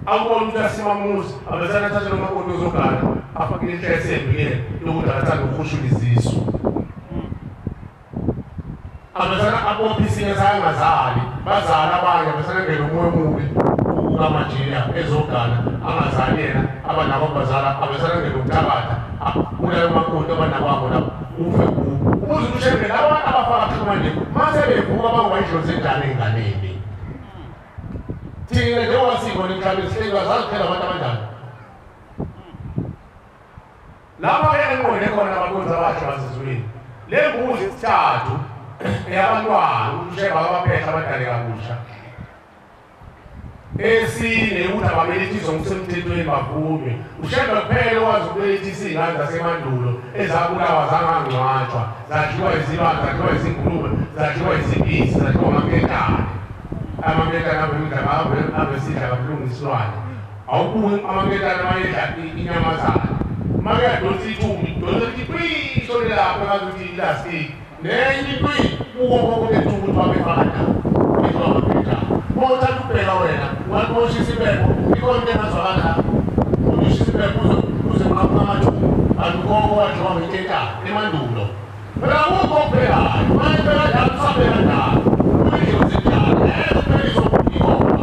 awubona ukuthi asimamuzi abesana thatha lo makoti ozogana afakile ihlese embileni lokuthi akathanda ukhushula izisu abesana abophisiwe sayangazali bazala abanye abesana ngelo moya omubi ukamajila ezogana angazali yena abanabo bazala abesana ngelo ukuthakatha kulayo makoti abanababo lapho ufe ubuze ushembe laba abafaka xhumane mase bevuka bangabayidlose njani enganeni thina njengoba sibona emhlabeni sihlelwa zazi phela abantu abanjani lapha enqonde khona abakhonza abasha basizulwini le mbuzi isithathu eyabantwana ushemba abaphetha abadale kabusha esine ukuthi ababelethizwa ngokusemthethweni bavunywe ushemba kuphela owazi ukubelethisa iy'ngane zasemandulo ezabulawa zangangcwatshwa zadliwa izilwane zadliwa izingulube zadliwa izibisi zadliwa amanketane amanketane abesidla kakulungisilwane awubuye amanketane amayedla inyamazane makuyadonsa ithumbi donsa lithi kwisho lelapho engazi ukuthi ilastiki nenye intwini ukokoko bethu ukuthi babefaka Mota kupela wena, wakoshisa ibeko, ikhona engazwakala. Ushisa ibeko uze maqhama majuku, andukoko wadliwa ngekeka emandulo. Phela ukho phela, manje phela yakusabela njalo. Uyidlo zinjani, phela izokubikona.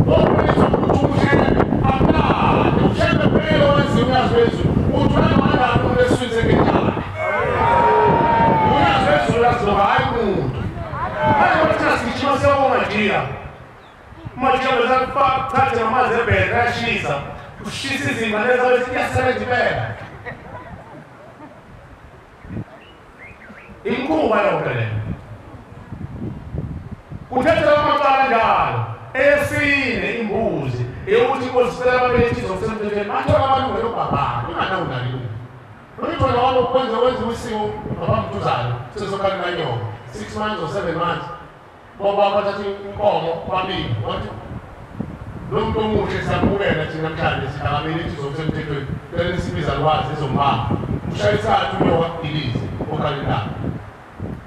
Ophela ukuthumshene, amnandi, ushebe phela wezinyazezu, uthwala mandalo lesizwe kenjani. Uyazezu lazoba hayi umuntu. Hayi wathi sichima sewomajira. Majira bezakuthatha amanzi ebheke ayashisa. Ushisa izingane zabe siyasebenza impela. Inkuba yonke le. Kuthetha amacala njalo. Esine imbuzi eyokuthi inkosi ababelethizwa ngokusemthethweni bathola amalungelo obhabhana inganawo nalilo. Lolithola wabo kwenza usiko babamthuzayo sesokhala nanyoko 6 months or 7 months. Ngoba bathatha inkomo kwabili wathi lo muntu omuhle siyamukela thina namhlanje sihlakabelethizwa ngokusemthethweni leli sibiza lwazi ezombamba ushayisathu uyowa ilize okhalenda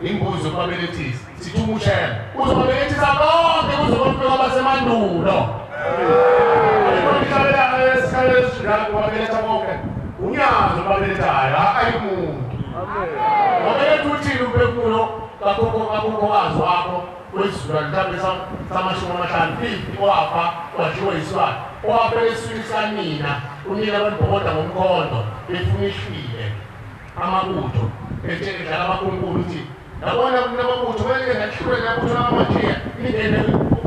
imbuzi yokwabelethisa sithi umushela uzobelethisa konke kuzobonke abasemandulo ayikhohlela esikhaleni esinjalo kwabeletha konke uNyazi obabelethayo ayimuntu wabeletha uthini umphefumulo kakho wazi wakho wesizulu mhlawumbe samashumi amahlanu 50 owafa wadliwa yisibani owaphela eswini sikanina unina abantibhokoda ngomkhondo befuna ishwile amabutho edlala amakhulunkulu uthi yabona kunamabutho kweleke ngahlule nabutho namajiya indlela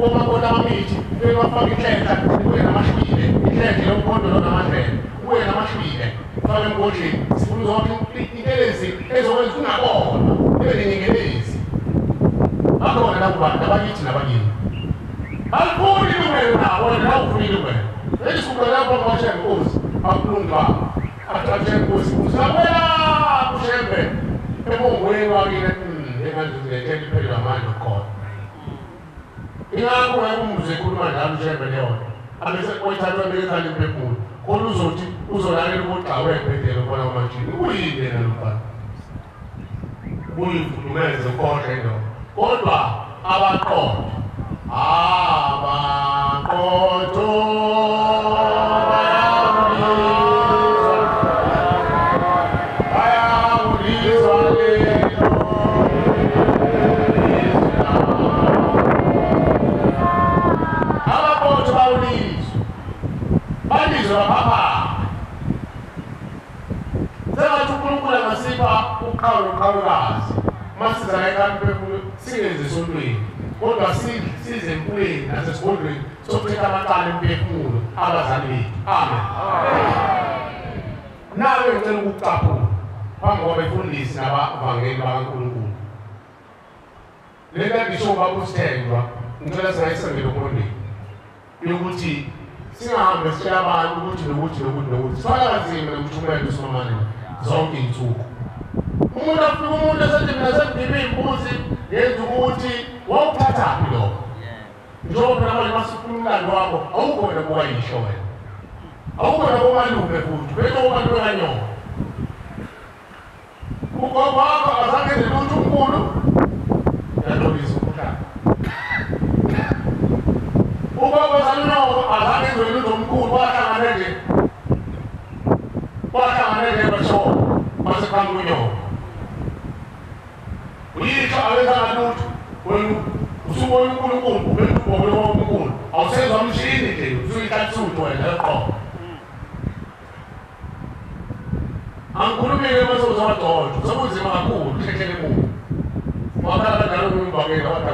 omakona amamithi befaka inhlenhla kuye namashwile inhlenhla yomkhondo nonamadlele kuye namashwile faka emgodleni sifuna uzokha intelezi ezokwenza ungabona Bana kubantu abakithi nabakini. Alifuni ilungelo nabo wena ufuna ilungelo. Lesikuba lapho kwashe inkosi akulunga. Athathe inkosi usabela kushembe. Emongweni wakini engathi ngethela iphela manje khona. Ingakho ngeke khuluma njalo ushembe leyo. Abese kwethathwa bekhali lemphefumulo. Khona uzothi uzolalela ukugcawe ebhedele ubona amajini. Uyini yena lo mfana? Uyivumeze konke lo. Kodwa abaqotho uqhawukazi masiza ekhaya singenze sontweni kodwa size empuleni nasesigodlweni sokuthetha amaqala emphefumulo abazali bethu. Amen. Nawe ngicela ukucaphula phambi kwabefundisi nabavangeli bakaNkulunkulu. Le nto ngisho babusithendwa ngicela singayisengele ukondeni yokuthi singahambe sitshela abantu ukuthi nokuthi sifaka kanzima nomthumelo uSomamane zonke iy'nsuku. Umuntu afika umuntu esethi mina sengiphiwe imbuzi yenza ukuthi wawuthathaphi lokho. Njengoba phela manje masifuna umlando wakho awukhona kuwayisho wena. Awukhona komalume futhi bese ubantu kanyona. Ugogo wakho azange enze lutho umkhulu yalobisa umhlaba. Ugogo salunoko azange enze lutho umkhulu wahlangana nje basho basekhanda unyoko. Uyisho awenza lutho wena usubona uNkulunkulu ubethu ubone uNkulunkulu awusenza umshini nje usuyithathutho wena eqo. Angikhulumile mase uzamadodwa sobunzima kakhulu kuhlekele kubo. Wakhala njalo umbangela wathi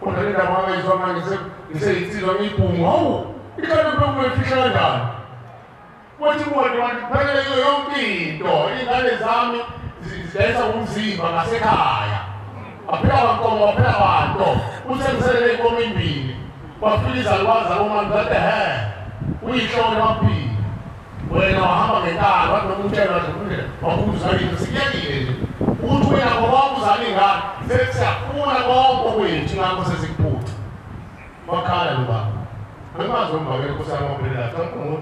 unale ndaba ngayizwa manje ngiseyitsizwa ngiyibhungu hawu ikhabe bekufihla kanjani. Wathi kodwa kufanele yonke into ingane zami zidayisa umzimba ngasekhaya. Aphela kankomo aphela abantu uthengiselele inkomo imbili bafika izalwazi abomani bathi uyihlole waphila wena wahamba ngenkani wathi noma umtshela wathi wakuzalile sikuyekile nje ukuthi wena ngoba uzala ingane sesiyafuna konke kwethu ngakho sesikuphutha wakhala lo baba angimazi umbakele kusana ngophelela kankomo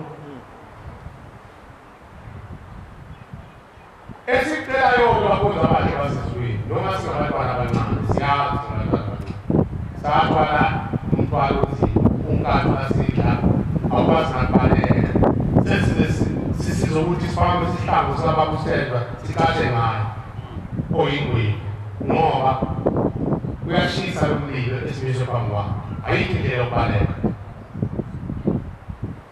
esicelayo ukubakwenza abahle basezweni noma singabantwana abancane siyazi sathwala umthwalo onzima ungathi asidla awukwazi nakubaleka sesizokuthi sifambe sihlangu sababusendwa siqashe ngayo oyingweni ngoba uyashisa lo mlilo esimiswe phambi kwakho ayikho indlela yokubaleka.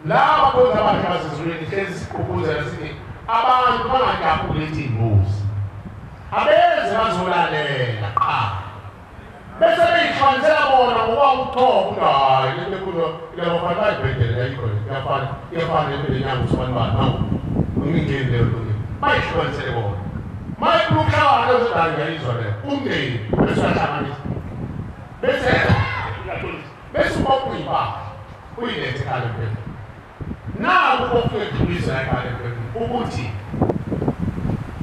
Laba kwenza abahle basezweni hlezi siqhuqhuzela sithi abantu bangajabuleti imbuzi abeze bazolalela qha bese beyihlanzela bona ngoba uthomba lento kulo ilabafana bayibhedele yayikho iyafana lenyanga uSomamane nawo ngingeni leyo nto bayihlanzele bona mayiklukhana lezindaba ngayizwa leyo umndeni bese uyahlanganisa bese ubophiba uyilethe ekhaya lemphefumulo naku ofike kukhulisa ekhaya lemphefumulo ukuthi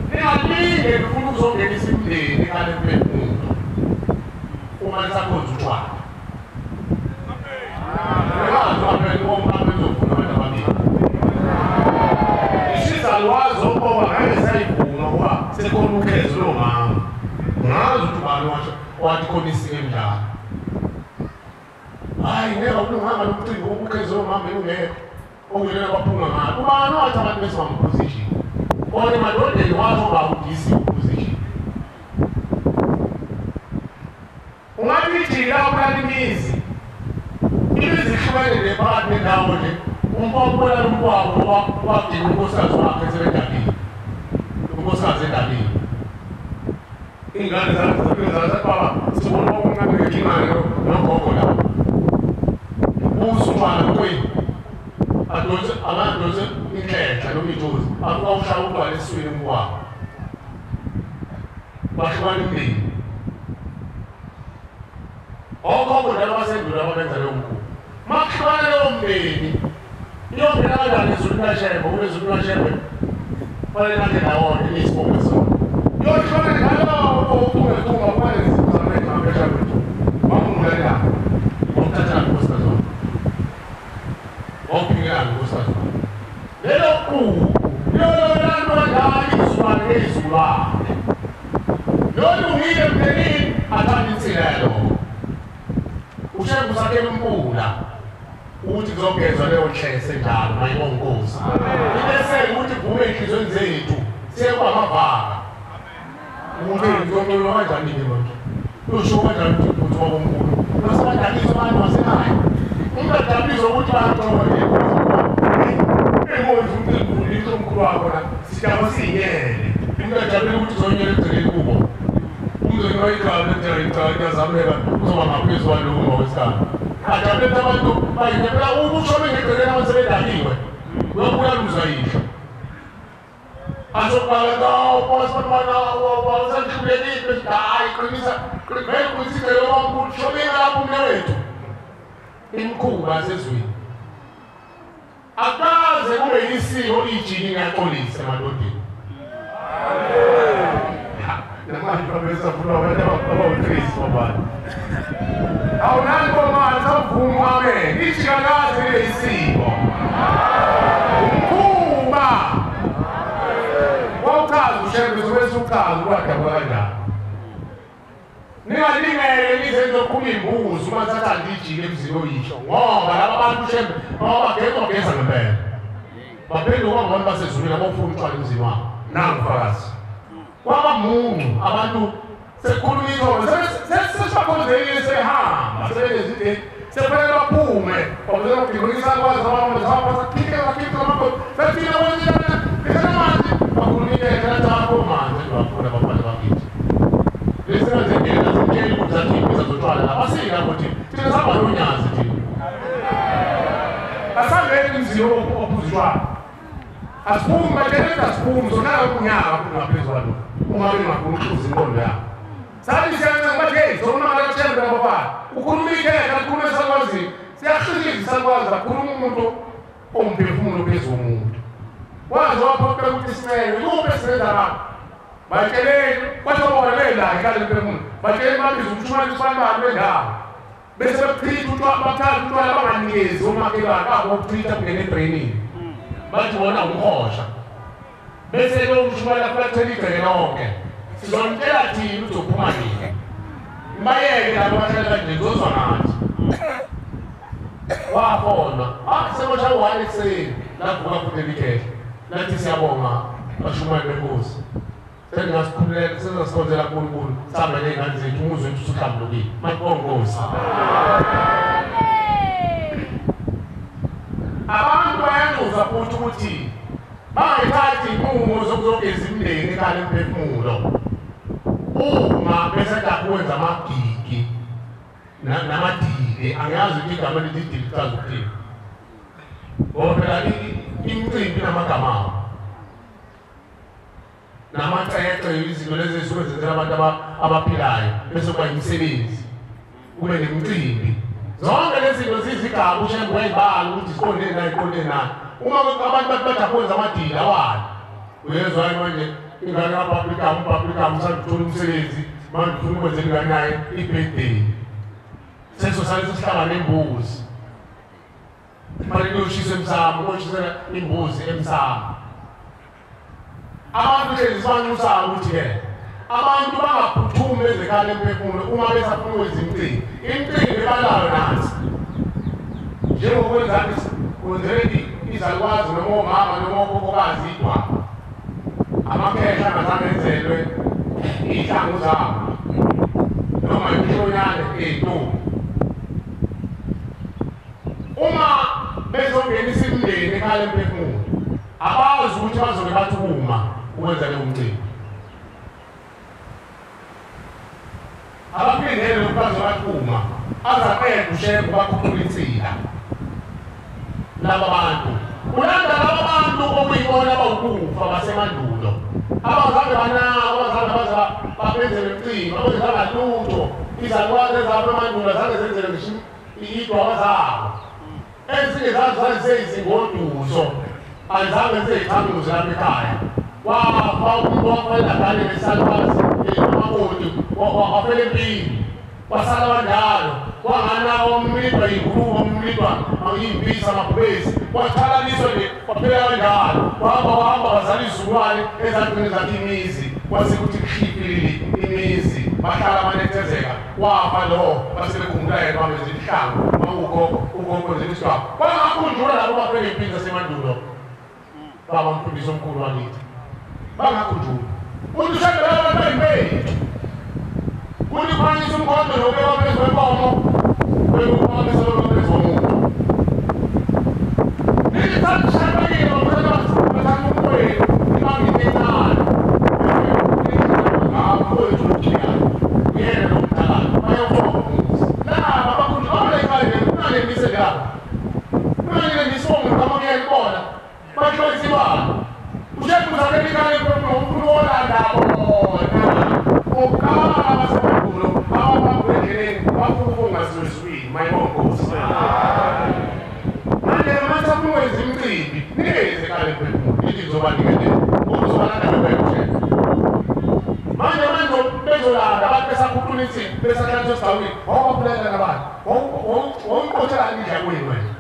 ningalinge ngifuna ukuzongenisa imndeni ekhaya lemphefumulo uma nisakhonza utshwala. Ngazi waphe omama bezofuna abantu ababili. Isizalwazi okoba ngeke sayivuma ngoba sekhona ukhezo lomama. Ngazi ukuthi ubani wathi khona isike njalo. Hayi ngeke ukulunganga lokucimba ukhezo lomama engekho. Ongelele baphunga ngalo. Ubani wathi abantu besimamposition. Kone madodeni wathi obabudisi position. Ungathi la ukalimizi imizi ihlukene nephakathi nendawo nje umpopula umkwabo ngoba wadinga unkosikazi wakhe sebendabile unkosikazi endabile ingane zathi baba sibona okuncane ngekingane nogogo lapho uzumana kwini adonse inhlehla noma itozi awushaya umntwana esiswini umkwabo bahlukana imindeni okhokho njalo basendulo ababenza leyo mkhuba makuhlukana leyo mndeni iyongena kanjani ezulu kaShembe kulezulu kaShembe fanele nake ndawonye isibongo sona yohlukana ngalo ungethuma kufanele sizame ngapesha kwethu mamungulalela ngomthatha ngosazona ophingana ngosazona lelo kuku lolo lanto ngani isibane ngezulwane lolungile mndenini athanda insilelo uShembe usakela umpula ukuthi kuzogezwa leyo nhlese njalo mayibongozi ibese ukuthi vume inhlizweni zethu siye kwamavaka umuntu ngizomlo kanjani ke manje usho kanjani ukuthi wabonkulu nasibadalisa abantu basekhaya ungadabizwa ukuthi bayathola emozi umntulu omkhulu wakho la sidaba sinyele ungadabela ukuthi zonyele kugcele kubo umzweni wayigaba ngiyazameka uzoba ngaphezu kwaloko ngokwesikhathi ajabule abantu bayinebela ukusho bengegcekela abasebendakiwe uyobuya luza yihlo azobhala ngawo posibana wasenhlulekile hayi qinisa vele kwisizwe lonkulu shobeka lapho umnewethu imkhuba sezweni akaze kube yisiko ijini ngaxolisa emadodeni namanje professor funa abantu abawu-3 babani awunanko manje avuma amen ijikakazi leyisiko umkhuba wawuchaza uShembe sobese uchaza ukwadaba kanjani ningalingele lize lizophuma imbuzi uma sathanda ijike emzini oyisho ngoba laba bantu uShembe bageza ngempela baphenduka abantu basezulwini abafuna utshwala emzini wabo nangufakazi kwaba mungu abantu sekhuluma ithole sesibakhonzekile sehamba sebenzile sefanele baphume kwabuzela ukudinisa kwazi abantu saphike amakhosi sefika wenzilana ngesamanje bakhuluma intela takho manje bafuna babantu bakithi lesenzekela zimtshela ukuthi zathiphiza zotshwala la basika ukuthi thina sihamba nonyazi thina asangeni imzini ophuzishwana asiphumi bakeleka asiphumi zonayo kunyaka kungaphezulu uma bengakhuza inqondo yakho sathi siyancela bathi hey zona malakuthembe ngobani ukhuluma ikhaya ukhuluma esakwazi siyahlukisa sakwazi akhuluma umuntu omphefumulo phezulu umuntu wazi waphoqela ukuthi simele yuphi esenza lapho batsheleni kwasobona bela ikale lemphefumulo batsheleni babiza umshumane isibani bendawo bese bechitha uthatha utwala banganikezi omakhelwane babo ukuchitha kungena ebrainini bathi wona umhosha bese lo mshumane afathela igceke lonke sizomtshela thina ukuthi uphuma nini bayeke labo bahlala kanje ngizozwa ngathi wafona sebosha u1 ekuseni lavuka futhi likhehle lathi siyabonga bashumane benkosi sengasikhululeka sezasikhonzela kuNkulunkulu sihamba ney'ngane zethu umuzwe wethu usuhlambulukile makubongosi abantu bayanxusa futhi ukuthi bangayithathi inqumo zokuzogeza imindeni ekhaya lemphefumulo uma besada kwenza amagigi namadile angiyazi ukuthi igama lidile lichaza ukuthini ngoba phela imicimbi namagama awo namacece izinto lezi ezisuke zenzela abantu abaphilayo bese kuba imisebenzi kube nemicimbi zonke lezi zinto zizigaba uShembe wayibala ukuthi siqonde naye iqonde naye uma abantu bathi kwenza amadile awani uyezwa manje ingane kapublicam usanduthola umsebenzi manje ufuna ukwenzela ingane naye i-birthday seso sale sihlaba nembuzi fanele uyoshisa emsamo uyoshisela imbuzi emsamo abantu hlezi sibanxusayo ukuthi-ke abantu bangaphuthumi ezekhaya lemphefumulo uma besafuna ukwenza imicimbi ebalayo nansi njengokwenza kwenzele izalukwazi noma omama noma okhokokazi idwaba amakhehla angazange enzelwe iy'hlangu zabo noma imhlonyane ey'ntombi uma bezongenisa imindeni ekhaya lemphefumulo abazi ukuthi bazobe bathuma ukwenza leyo mcimbi abaphindele lokubazo bathuma azaqeda uShembe bakhuphula insila laba bantu ulanda laba bantu okuyibona abawukufa basemandulo abazange banako abazange babenze lemcimbi abenza ngalutho izalwane ezapha emandulo zange zenzele ngisho idwaba zabo ezinye zazo izingoduso azange zeyithambuze lapha ekhaya wafa umuntu wafela ngane besalwazi emakoti wafela empini wasala bandalo wanganawo umlidwa yikhulu umlidwa ayimpisa amabhubesi wathalaniswa nje waphela bandalo wahamba wazala izukulwane ezantweni zakhe imizi wasekuthi kushipilili imizi bahlala abanethezeka wafa lo basebekhumbula yena bameze ihlangu ugogo zilisiwa bangakhunjula labo baphela impini zasemandulo baba mfundisi omkhulu wakithi bangakhunjula uthi ushebe laba bayimpeyi kulikhanyisa umkhondo nokubekwa phezu kwenkomo kwekupha phezu komuntu nilithanda ushebekile ngokusebenza umkhweli imangini encane ngapho kwethu ukujiyana uyena nomdalana bayawufoka umuzi laba bakhunjula olekhaya kunalemisa laba kunalemisa omuntu amakuyela ibona bahlosiwana ushebe uzakela ikale umuntu olandabo ukala basemandulo abababendleleni bafungazizwini mayibongosi manje manje mwenza imicimbi niyenze kale phela ithi zobanikele ukuzobalanda bebekhe manje bezolanda abantu besakhuphula insini besakhanisa esigawini wawababulala nabantu wawuqothela indlela kwenu wena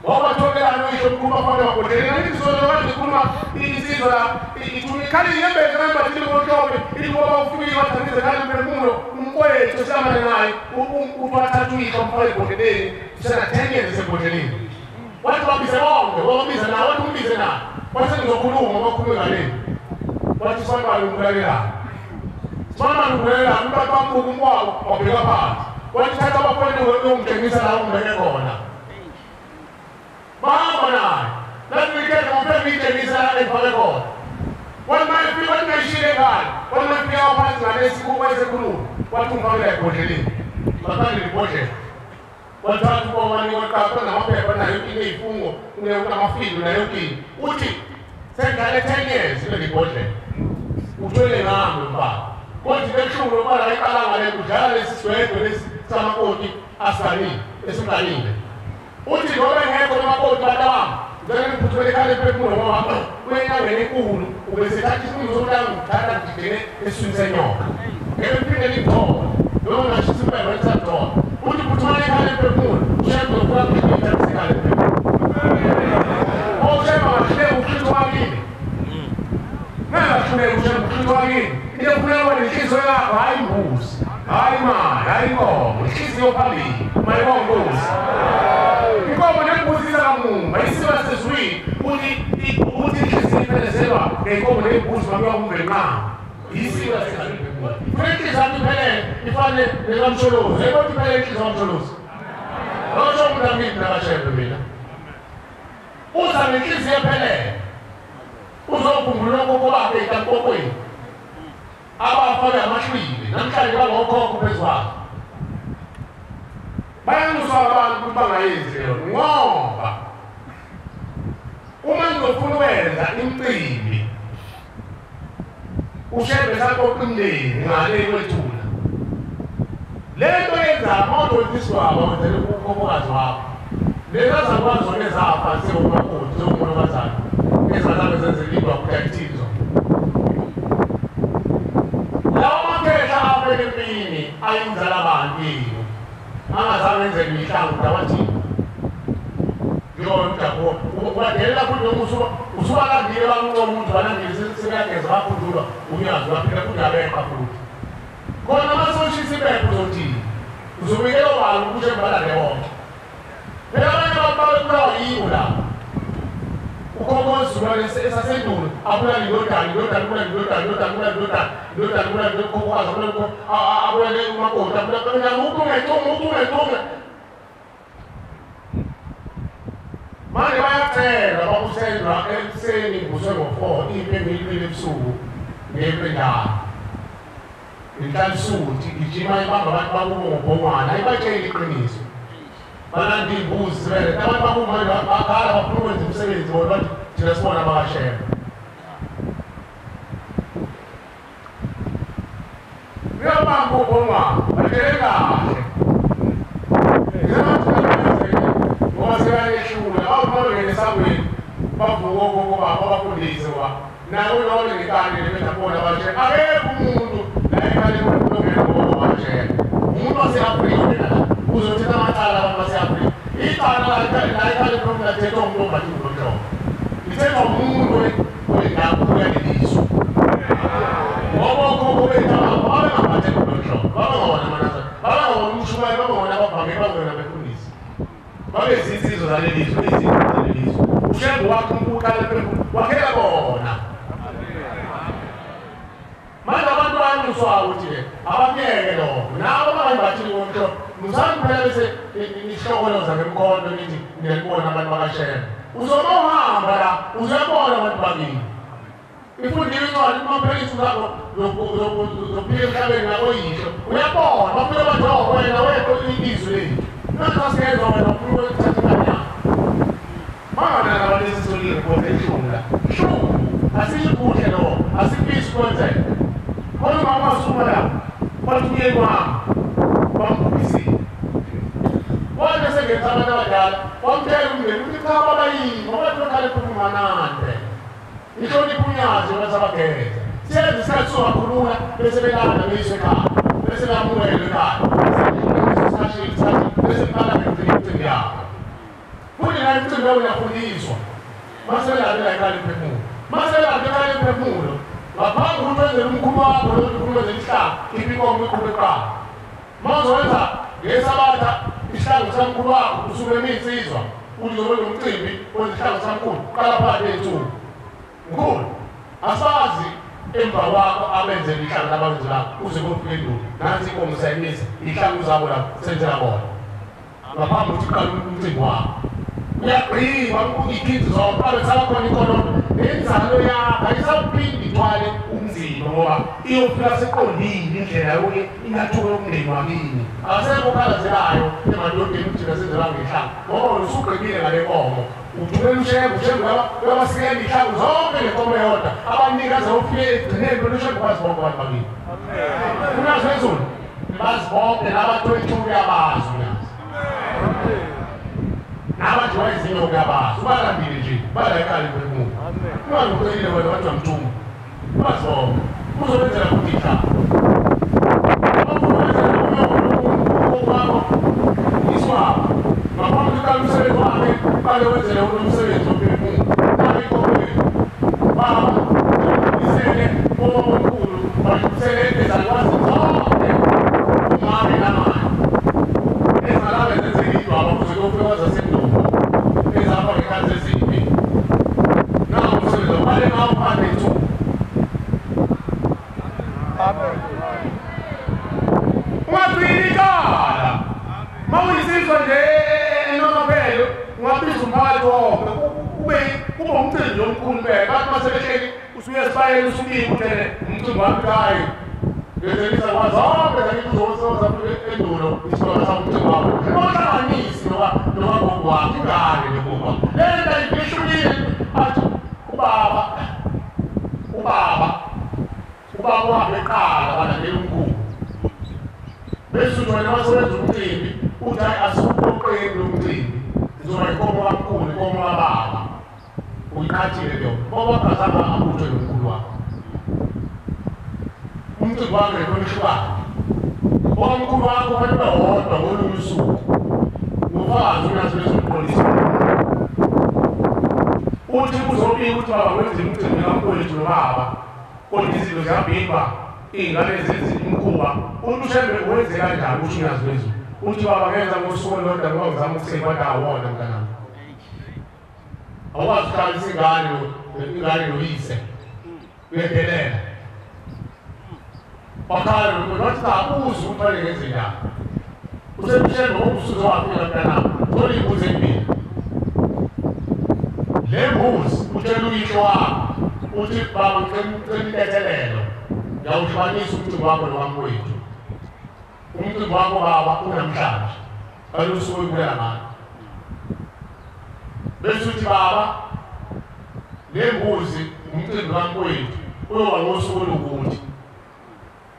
wabathokelana uyisho mkhulu bafana bakhothela izizolokade ikhuluma isizwe la ithunikhali yembeze kambathile ngohlobe ilikuba ufike wathanise kale lemphefumulo umkwethu sihamane naye uthatha uyihlo mfake ebhodleleni usena 10 years esebhodleleni wathi babize bonke wabize naye wathi umbize naye wathi ngizokhuluma bakhulume ngaleni wathi sibani umbulalelana sibani umbulalelana umuntu bambuka umkwabo wabheka phansi wathi thatha abafowenu uyongitshengisa la ungibeke khona bahamba naye lafikele ngopemiyitshengisa efake khona wathi ngayishile ngane wathi mayifika waphansi ngalesikuba esekhuluma wathi ungifakela ebhodleleni bakhandela ibhodlela wathatha ubomani waqapha namaphepha nayo yonke izifungo kunamafindo nayo yonke uthi sengale 10 years kuleli bhodlela uthwele ngami mbaba kodwa bekushulu bala iqala ngale kudlala lesi sidwedwe lesi samakoti asanile esinganile uthi ngoba ngekho namakoti badawami ngeke ngiphuthele ekhaya lemphefumulo ngoba kuyenyangeni enkulu ubesethatha isifundo somnyango uthatha ngigcine eswini senyoka ngeke ngiphinde ngithola noma ngashisa impembe ngisathola uthi phuthumela ekhaya lemphefumulo ushembe ngokuba ngithatha ekhaya lemphefumulo oshembe ngahleka uhlito wakini nangahluleka ushembe uhlito wakini into efuneka wena inhliziyo yakho hayi imbuzi hayi imali hayi inkomo inhliziyo phambili mayibongozi inkomo nembuzi kamuva isiba sezwini uthi inhliziyo iphelezelwa ngeyinkomo nembuzi makuya kumvelqama isiba sezwini funeka inhliziyo yakho iphelele ifane nekamsholozi yayibona iphelele inhliziyo kamsholozi losho umuntu amini nakashembe mina uza nenhliziyo ephelele uzokhumbula ukoko bakhe ikankokweni abafake amahlwili namhlanje bangokhokho phezu kwabo bayanxuswa abantu ukuthi bangayenzi leyo ngoba uma ngizofuna ukwenza imicimbi ushembe saqoqa imndeni ngale kwethula lento yenza amawododiswabo wenzele ukhokokazi wakho lezazakwazi zona ezafa sekumakoti zokumonokazana ezazabe zenzelidwa kuyakithizwa lawo makhehla afele empini ayinzala abantu yini angazange enzele imihlangu dawathini ngiyomdako ubadelela futhi noma usubalangile banqoba umuntu balangile sekuyageza bakhunjulwa uNyazi baphila futhi abeqa futhi khona masoshisa ibepho uzothini uzobikela ubani ukuthi embalande bonke phela abanye babulawa yiwo lapho ukhokhozisulwane esasendulo abulala indodana abulale umakoti abulale manje bayacela bakusenza ekuseni ngivuswe ngo-4 impembelile ebusuku ngempendana inhlansuthi igijima ibamba abantu bakubo ngobhongwana ayibatsheli iqiniso balanda iy'mbuzi sibele abantu bakubo manje bakhala bafuna ukwenza umsebenzi bona bathi thina sibona bakashembe uyabamba ubhongwana batshele kahle ngoba sekaleshula awuphakele esangweni bavuka okokuba abafundise wa nawe noma ngekani lebethapona batshele akekho umuntu la ekhaya lemphefumulo ngoba batshele umuntu wase-Afrika uzothetha amacala abantu base-Afrika icala la ekhaya lemphefumulo lathethwa umuntu ombathi ngomhlobo lithethwa umuntu wendawo uyalelizwa ngoba okhokho bethu babengaphatheka ngomhlobo babengawona amanazana babengawona umshumayeli babengawona ababhange babengawona befundisi babezinsizwa zalelizwe izinto zalelizwe ushembe wakhe umkukala lemphefumulo wakhela bona manje abantu bayamuswayo ukuthi-ke abamyeke lokho nabo bangayimbathile ngomhlobo musani kuphela bese nihlokoloza ngemkhonto nithi niyalibona abantu bakashela uzoma uhamba la uzuyabona abantu bakini ifundiwe incwadi kumaphelisi zakho zokuphila emhlabeni nakoyihlo uyabona bafuna bathi wena wekho ilizwe lethu nakasiyenza wena ufuna ukuthatha imali yakho manganana balesisolile kosehlula hlubu asiyikuhle lokho asifisi kwenzeka khona umama wasuma lapho bathi uye kwami bambukisile wona sengenza abantu abadala wamtshela umndeni ukuthi cha babayini ngoba bekhale kuphumanande ihlonipha uNyazi basabageza siyenza isikhathi sokakhulula bese belanda beyiswe ekhaya bese bamukele ekhaya bese baqala imicimbi yabo futhi nayo imicimbi yabo iyafundiswa masebelabela ekhaya lemphefumulo masebelabela ekhaya lemphefumulo ngaphambi ukuthi wenzele umkhulu wakho lokuthi ukhulumeze isihlanga khipha inkomo iqhuba ekhaya mazowenza ngesabatha isihlangu samkhulu wakho usuke eminsizwa uthi uzobona umcimbi wenza isihlangu samkhulu qala phakathi ey'nsuku mkhulu asazi emva kwakho abenzela ihlangu labantu lakho uze kofika endulo nansi inkomo sayimisa ihlangu zabo lapho senzela bona ngaphambi ukuthi uqala umcimbi wakho uyagqiba ikhithi zonke abe sabakhona inkolondo nenzalo yakho ayisawuphindi ithwale umzimba ngoba iyofika seqondile indlela yokuthi ingathuke umndeni wakini asekho okhalazelayo emadodeni ukuthi nasenzela ngehlangu ngoba usugqibile ngale nkomo uthumela ushembu labasikela ihlangu zonke lenkomo yodwa abanikazi ofike egcineni belushembu bazi bonke abantu bakini unazi wezulu bazi bonke nabathola uyabazi uyazi nabathi wayezinyo kuyabazi ubalandile nje bala ekhaya lemphefumulo ungalucelile wena wathi wamthuma bazi bonke uzobenzela futhi ihlangu iswabo ngaphambi ukukala umsebenzi wakhe bale wenzele umsebenzi womphefumulo nabi inkokwethu baba isele omkhulu basele ezakwazi zonke umame namanye ezalaba ezenzekidwa abakuze kuyofika zasendulo ezapha ngekhathi ezimbi nawo umsebenzi wabale ngawo phandle ethuba ungathwilikala mawuyisizwa nje enonophelo ungabiza umphakathi wonke kube umcimbi omkhulu beke bathi masebehleli usuye esibayeni usubike uthele umcimbi wami hayi ngezelisa kwazi zonke zakithi uzowosewoza endulo isibona sami umcimbi wami ohlanganisi nomagogo wakhe ingane neboba lenta ihlulile athi ubaba wami eqala balandela umkhulu bese uthi wena masewenza umcimbi uthi hayi asikuqoqeni lo mcimbi izoba inkomo kakhulu inkomo kababa uyiqhathile leyo ngoba ungazange abuthwe nomkhulu wakho umcimbi wakho lekonishukane omkhulu wakho kufanele wodwa ngolunye usuku ngofakazi uNyazi wezopolisi uthi uzobika ukuthi baba wenze umcimbi kaMfowethu nobaba kodwa izinto ziyabhimba iy'ngane zenza imikhuba uthi ushembe wenze kanjani usho uNyazi wezulu uthi baba ngenza ngosuku olulodwa ngoba ngizama ukuthini kodwa awona mntanami awukwazi ukuhlalisa ingane noyise uyendelela wakhala nokuthi abuze ukuthi fanele ngenze njani usekushembe ngoba usuze wafika mntanami thola iy'mbuzi ezimbili le mbuzi utshela uyihlo wakho uthi baba ngicela intethelelo ngiyawuhlukanisa umcimbi wakho nokamfowethu umcimbi wakho baba unamhlanje kalusuku oyibulela ngalo bese uthi baba le mbuzi umcimbi kamfowethu uyoba ngosuku olukuthi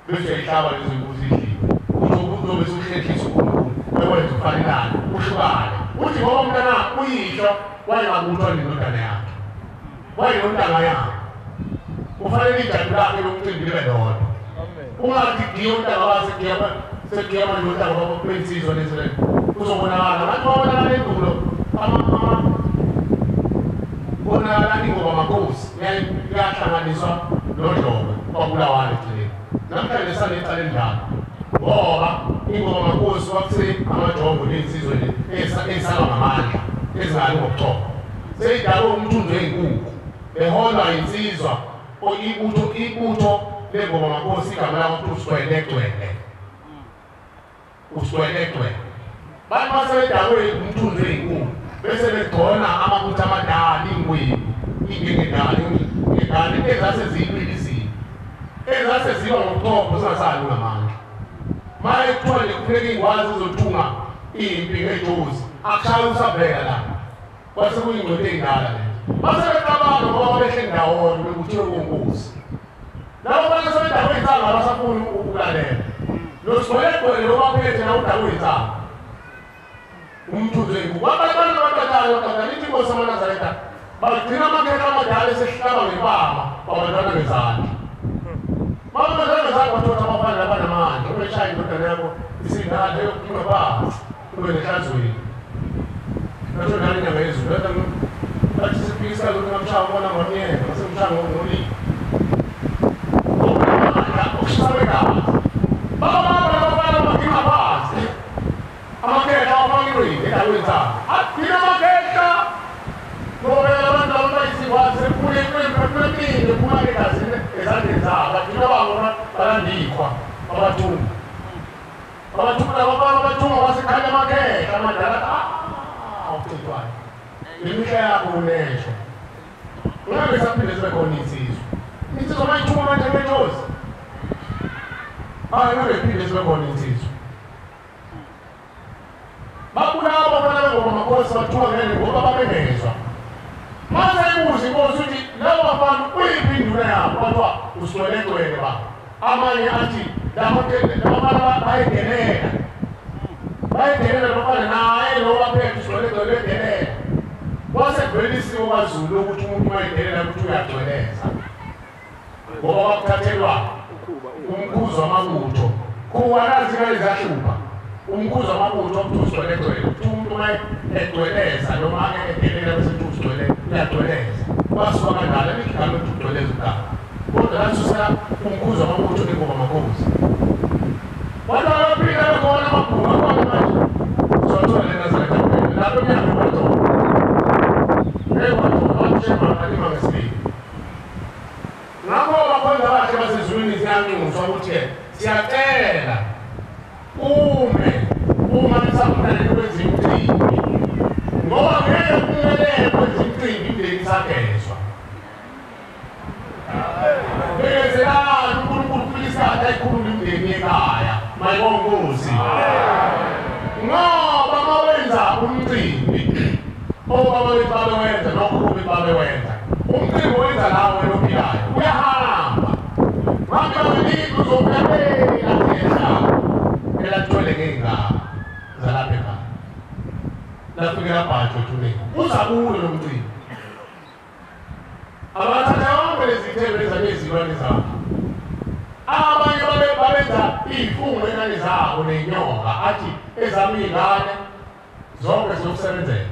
bese yayihlaba lezi mbuzi idliwe uzobe usuhlehlisa uNkulunkulu ekwenza ufanelane uhlukane uthi ngoba umntana uyisho wayengabuthwa nendodana yakhe wayelontanga yakhe kufanele ijadu lakhe lomcimbi libe lodwa ungathi giyo untanga wase segiya manje untanga bakwensizwa nezilelo uzobonakala ngathi wabonakala endulo bonakala ingoma makhosi yahlanganiswa nodlobo kwabulawane ekugcineni namhlanje sanecala endala ngoba ingoma makhosi wakuse amajongo nensizwe ey'salwa ngamandla ezingali ngobuchopho seyidalwe umthunzi wey'nkukhu beholwa insizwa ibutho lengoma makhosi igama lawo kuthi uswelekwe bantu basebedalwe umthunzi wey'nkukhu bese begcona amabutho amadala ingwebu ingane ezase ziyibilizile ezase ziba ngobuchopho zingasali ngamandla maye kuthiwa nje kufuneka ingwazi uzothunga impi ngejozi akushaya usabheka la kwase kuyingcwele ey'ndala lezo basebecabanga ngoba behle ndawonye bekuthiwe kunkosi labo bantu sebedawe iy'nsanga abasafuni ukulalela nosigwelegwele lobaphethe nawudawe iy'nsanga umthunzi wey'nkukhu abanye abantu abadala ithi inkosi yamaNazaretha bagcina amakhetha amadala esehlaba ngempama kwabantwana bezandla babantwana bezandla bathola abafana abanamandla ubeshaya indodana yakho isingane yokuphuma phansi ube nehlazweni nathonala inyanga yezulu bathi siphikisa lokhu ngamshaya ngibona ngonyeka ngasemshaya ngolimi ukushisa kwegazi babababababana baginqa phansi amakhetha awafakirweni endaweni zabo athina amakhetha ngoba abantu abayizingwazi kulemile kumake egazini ezandleni zabo athina bangona balandikwa abathunga abathunga basekhaya amakhetha amadala awucithwayo lemihla yakho unesho ungabe saphinde zibe khona insizwa mayithunga manje ngentozi ngabe phinde zibe khona insizwa babulabo abana bengoma makhosi bathiwa ngene ngoba babengezwa mase ibuza inkosi ukuthi labo bantu kuyiphi induna yabo bathiwa uswelekweni ba amanye athi labana bayengelela bafana naye lo baphethe uswelekweni bengelela wasekubelisiwe kwaZulu ukuthi umuntu mayengelela ukuthi uyagcweleza ngoba wakuthathelwa umkhuzo wamabutho kuwanazi kalezahlupha umkhuzo wamabutho ukuthi uswelekweni ukuthi umuntu uma egcweleza noma engelela bese ukuthi uyagcweleza basuka kanjalo igama ukuthi ugcweleza ugama kodwa lasusa umkhuzo wamabutho ngengoma makhosi bantu abaphila bekhona amabhunga akhona manje uzothola leNazaretha lapho emnyama kwathola wathema ngesibili ngakho bakhonza abahle basezulwini ziyanxuswa ukuthi siyacela uma nisafuna kwenza imicimbi ngoba ngeke kumele kwenza imicimbi imndeni isagezwa bekezelani uNkulunkulu kulisikhathi ayikhulula imndeni ekhaya mayibongozi ngoba mawenza umcimbi obaba bethu babewenza nokhulu bethu babewenza umcimbi wenza lawo wena ophilayo uyahamba ngabe babeningi uzophelela ngehlaba elathole ngey'ngaba zalapha ekhaya lafikela bhaji othuneni uza kuwo lo mcimbi abathatha yonke lezi thelo ezanezilwane zabo abanye babenza iy'fungo ey'ngane zabo ney'nyonga athi ezami iy'ngane zonke ziyokusebenzela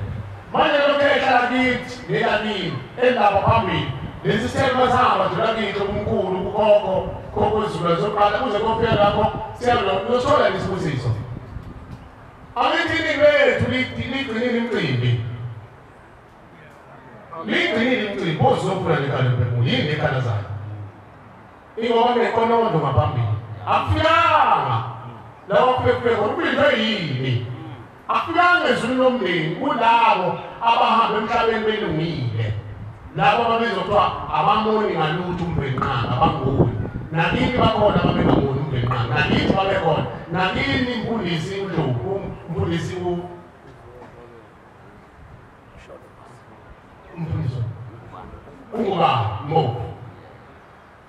manje lokhu ehlala kithi nekakini endaba phambili lesi sithelo masihamba dlula kithi omkhulu kukhokho ezulu zoqala kuze kofika lapho siyazothola nesibusiso angithi iningi lethu ligcinile imicimbi ozofuna nekhaya lemphefumulo yini nekhala zayo ingoba nekonondo ngaphambili akufikanga lawo kufike khona ubindwe yini akufikanga ezulwini lomndeni kulabo abahamba emhlabeni belungile labo ababizwa kuthiwa abamoni ngalutho umbhenqanga abangoni nakini bakhona ababengangoni umbhenqanga nakithi babekhona nakini imfundisi uNdlovu umfundisi ngoba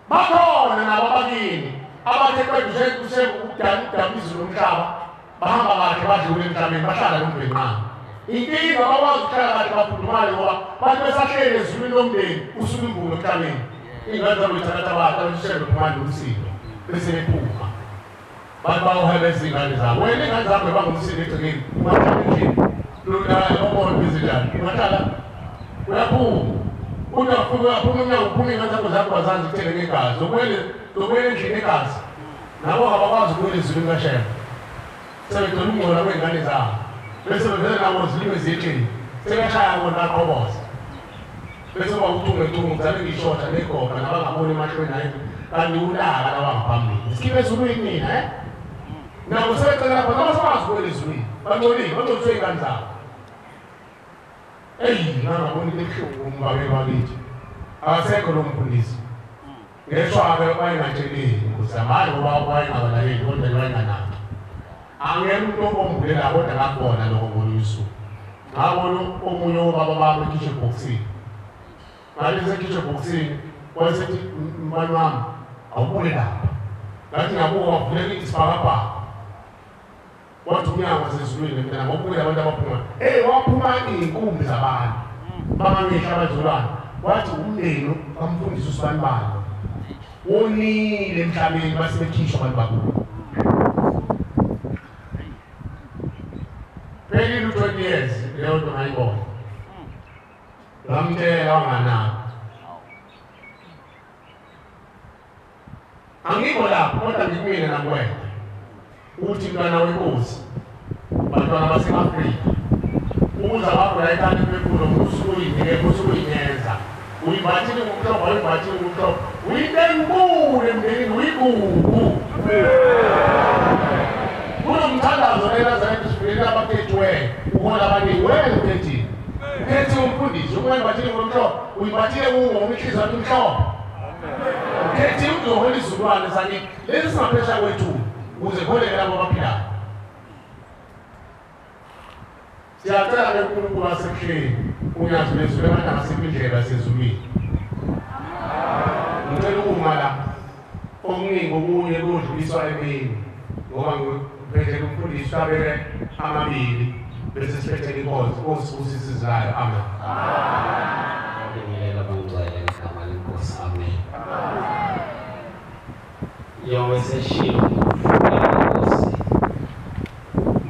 bakhona nabo abakini abathe kweduse ukudala izulu nomhlaba emhlabeni bahlala nomndeni. Inkinga abakwazi ukuhlala kahle bafudumale ngoba bathi besahlele ezulwini lomndeni usuke imvume emhlabeni. Ingane zabo ithatha abantu abasishele kumanje umsindo bese bephuma. Bathi bawuheleza izingane zabo. Wena ingane zakho bangumsindo egcekeni. Ungahlala endlini. Lona obona bizinjani. Ungahlala uyaphuma. Uyaphuma uphuma ingane zakho bazanzi kuthele ngegazi. Zokwele endlini egazi. Nabo abakwazi ukuwela ezulwini kaShembe. Sebethola ukungcola kwey'ngane zabo. Bese bevele nabo zilime ziyetsheni. Sebeshaya bona aqoboza. Bese uba uthunge ngizame ngishotha negoba nabangaboni emahlweni naye kanti ulaka lawangaphambili. Sikhiphe ezulwini mina nabo sebecela lapho nabo sabakwazi ukuwela ezulwini. Bangcolile bagcoliswe iy'ngane zabo. Ngangaboni lebuhlungu umbabeli wakithi. Akasekho lo mfundisi. Ngeshwa-ke wayengatsheleli kusamanje ngoba wayengabalaleli kodwa wayenganaki. Angena umuntu omvulela kodwa ngakubona lokho ngolunye usuku. Ngabona omunye wobaba bami ekhishwe ebhokisini. Ngalezi ekhishwe ebhokisini wayesethi mbani wami awubuke lapha. Ngathi ngabuka wavuleka isibhakabhaka. Wathi uMnyango wasezulwini mina ngawubukela abantu abaphuma. Waphuma iy'nkumbi zabantu. Bangangehla abazulwane. Wathi umndeni kamfundisi usibanibani. Wonile emhlabeni basebekhishwa abantu bakubo. Phelile u-20 years leyo nto ngayibona. Ngamtshela wanganaki. Angikho lapho kodwa ngikumile nakuwena. Uthi mntwana wenkosi. Bantwana base-Afrika. Ukuza kwakho la ekhaya lemphefumulo usuke uyinike usuke uyinyenza. Uyimbathile ngomhlobo uyimbathile ngomhlobo. Uyinto enkulu emndenini uyigugu. Kunomthandazo eNazaretha sifikele abakhethiweyo. Uhola abaningi wena ukhethile. Ukhethiwe umfundisi ukuyimbathile ngomhlobo. Uyimbathile kuwo ngomihlizo wakho umhlobo. Ukhethiwe uzohola izulwane sakithi. Lesi singaphesha kwethu ukuze kuholeke labo abaphilayo. Siyacela ke uNkulunkulu wasekuhleni uNyazi lezulu abantu angasekho indlela yasezulwini. Ngicela ukuma la okuningi okunye kudluliswa emini ngoba ngiphethe umfundisi abeke amabili bese siphethe inkosi usisizayo. Amen. Ngiyela bangcwele ngegama leNkosi. Amen. Yonke seshilo Nkosi.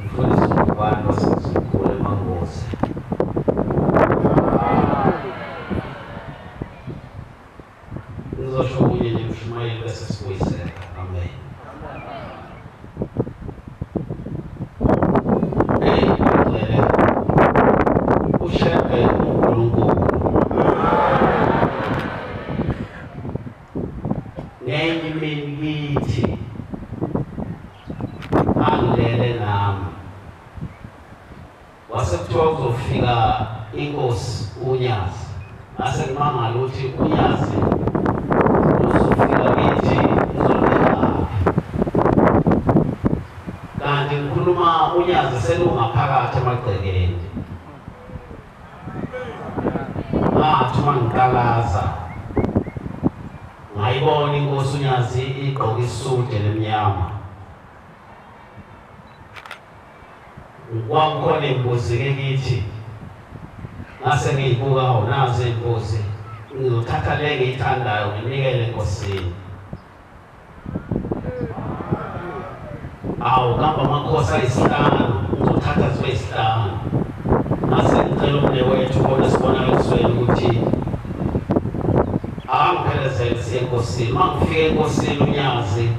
Mfundisi abantu basizukule mangosi. Ngizosho kunye nje mshumayeli bese sibuyisela. Amen. Ngicela ushebe uNkulunkulu. Ngenye imini kithi angilele nami. Wasekuthiwa kuzofika inkosi uNyazi. Ngase ngimangala ukuthi uNyazi uzofika kithi uzoleka. Kanti ngikhuluma uNyazi selungaphakathi emagcekeni. Ngathi mangikalaza ngayibona inkosi uNyazi igqoke isudu lemnyama. Kwakukhona imbuzi-ke kithi. Ngase ngiyibuka nazo imbuzi. Ngizothatha le engiyithandayo nginikele enkosini. Awu ngapha amakhosi ayisihlanu ngizothatha zibe yisihlanu. Ngase ngicela umnewethu khona sibona ekusweni ukuthi angiphelezele siye enkosini. Uma ngifike enkosini uNyazi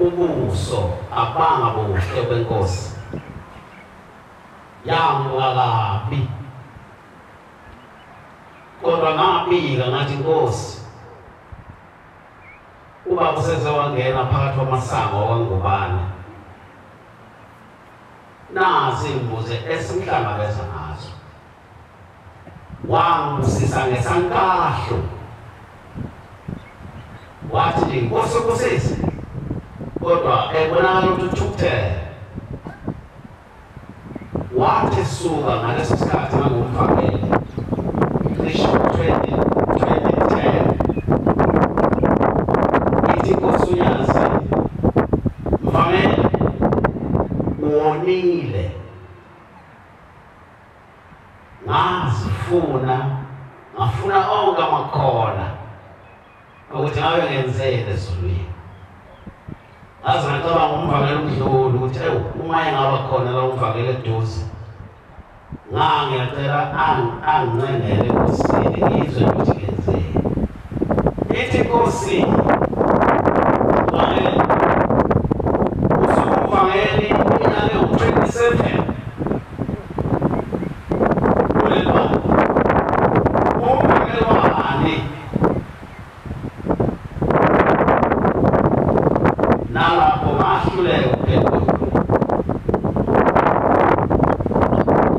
ubuso abanga buhle kwenkosi. Yangibuka kabi. Kodwa ngabika ngathi Nkosi ubaba useze wangena phakathi kwamasango wakangubane. Nazi imbuzi esimhlangabeza ngazo. Wangibusisa ngesankahlo. Wathi nje Nkosi Nkosisi. Kodwa ebonakala ukuthi uthukuthele. Wathi suka ngaleso sikhathi ngangumfakele. Cishe 2010. Ithi Nkosi uNyazi mfamele uwonile. ngafuna onke amakhola ukuthi ngabe ngenzele ezulwini. Ngaze ngacabanga umvangelo omdlulu ukuthi uma engaba khona la umvangelo eduze ngiyacela angincengele enkosini ngizwe ukuthi ngenzeni. Ithi inkosi usuku umvangeli inyanga u-27 kulelibanga umvangeli wani nalapho ngahluleka ukuphendula.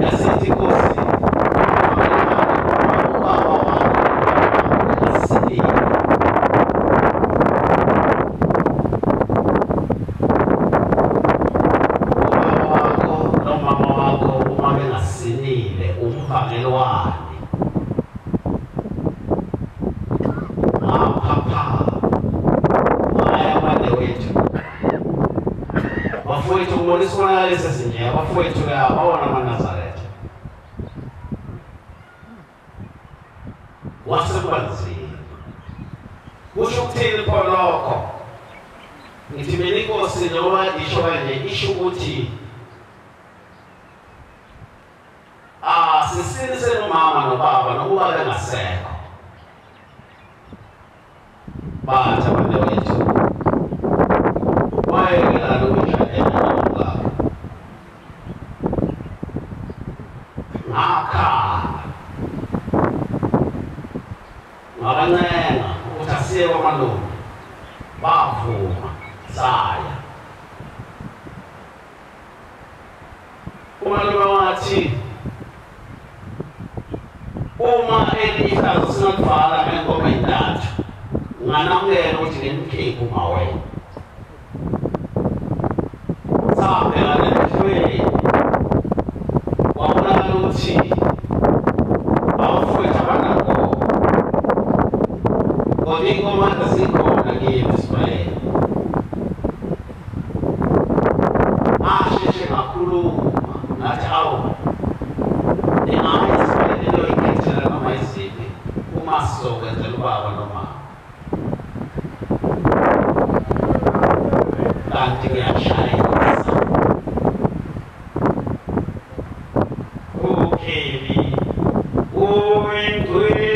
Yasithi inkosi ubaba wami asinike nomama wakho uma bengasinile umvangeli wani ngaphapha ngaya badewethu bafowethu kubonisa umonakaliso esinje abafowethu abawona amaNazaretha wasekubanzima kusho ukuthini khonokho ngithi mina inkosi noma isho kanje isho ukuthi sisinise nomama nobaba nokuba bengasekho bathi abantewethu wayekela ukujadela nobaba ngakhala ngabancenga ukuthi asiye kwamalungu bavuma saya. Umalume wathi uma elihlazo singakuvala ngenkomo entathu nganamukela ukuthi ngemkhiphu mawena sabheka lehlweni wabonakala ukuthi abafowethu abanankomo kodwa inkomo azikhona kimi esibayeni. Asheshe ngakhuluma ngathi awu esibayeni loyikhethela noma iziphi uma sizokwenzela ubaba nomama kanti ngiyashayisa ukheli uwengcwele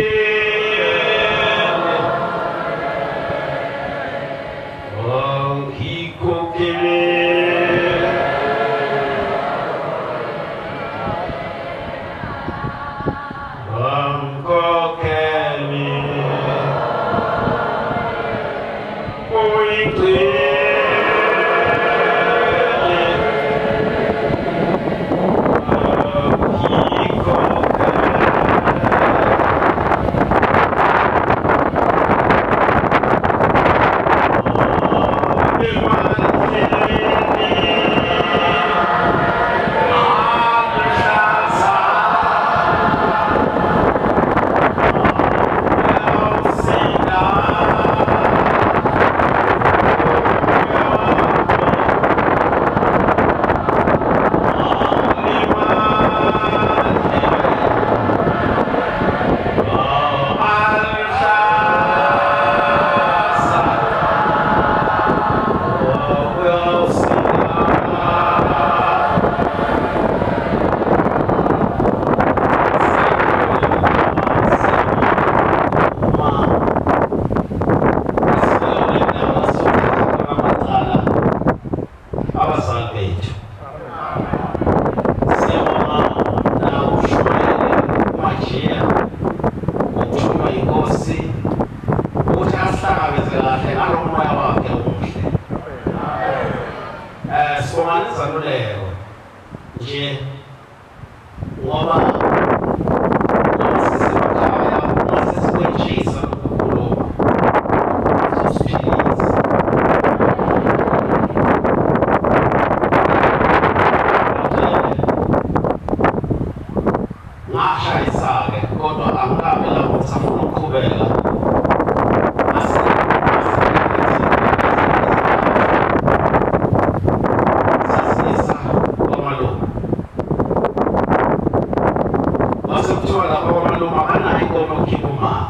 umalume akanayo inkomo yokukhipha umama.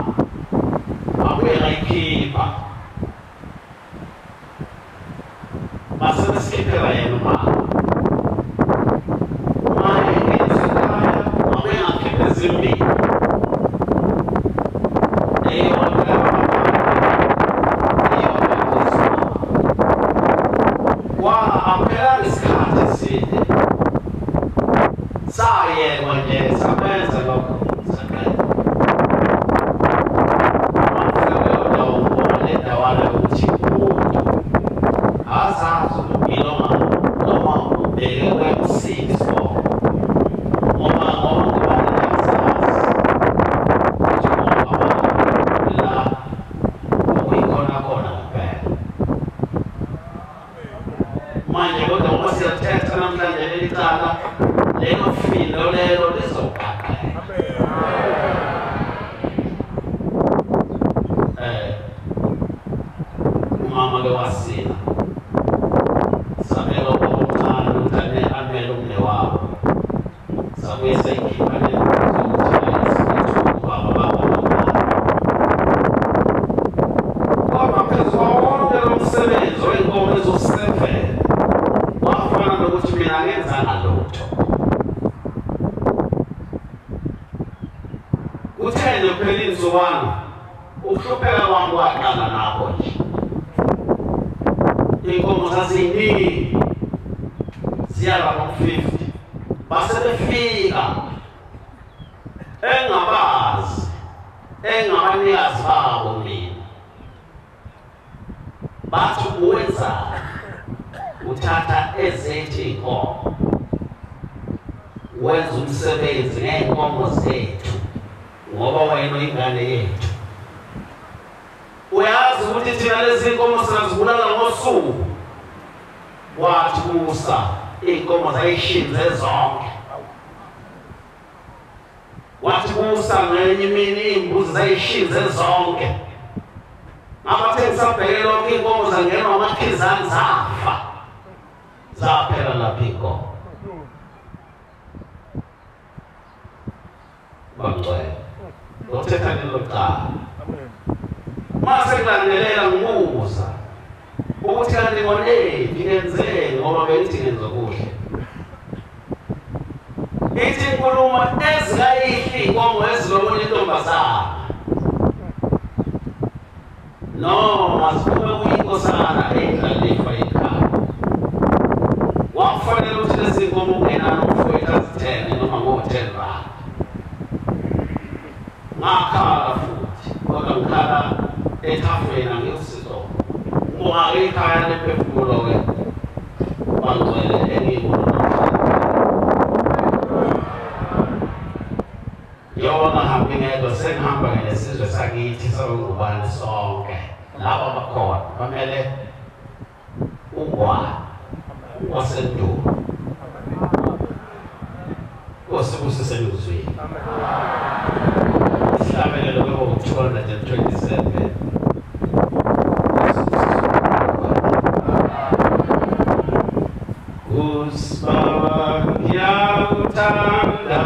Abuye ngayikhipha. Base besikhiphela yena umama. Umama engenisa ekhaya, abuye ngakhipha ezimbili. Ngoba wena ingane yethu. Uyazi ukuthi thina lezi inkomo sizibulala ngosuku. Wathi kusa inkomo zayishinze zonke. Wathi kusa ngenye imini imbuzi zayishinze zonke. Abathengisa bheke lonke inkomo zangenwa amakhizana zafa. Zaphela lapha inkomo. Bangcwele. Lothetha ngelokuqala. Mase kulandelela ngibuza ukuthi kanti ngoneni ngenzeni ngoba bengithi ngenza kuhle. Ithi inkulumo ezingayihli inkomo ezilobona intombazana. Noma siphume kuyinkosana eyindlalifa ekhaya. Wakufanele ukuthi lezi inkomo ungena nomfowethu azithenge noma ngo-10 rand. Ngakhala futhi kodwa ngikhala ethafweni angiyosizo ngoba ekhaya lemphefumulo ke bangcwele engiyibona yoba ngahambi ngedwa sengihamba ngesizwe sakithi sabangubani sonke laba bakhona bamele ungwane wasendulo osebusise ngizwini Sabelo go 227. Usbaya utanda.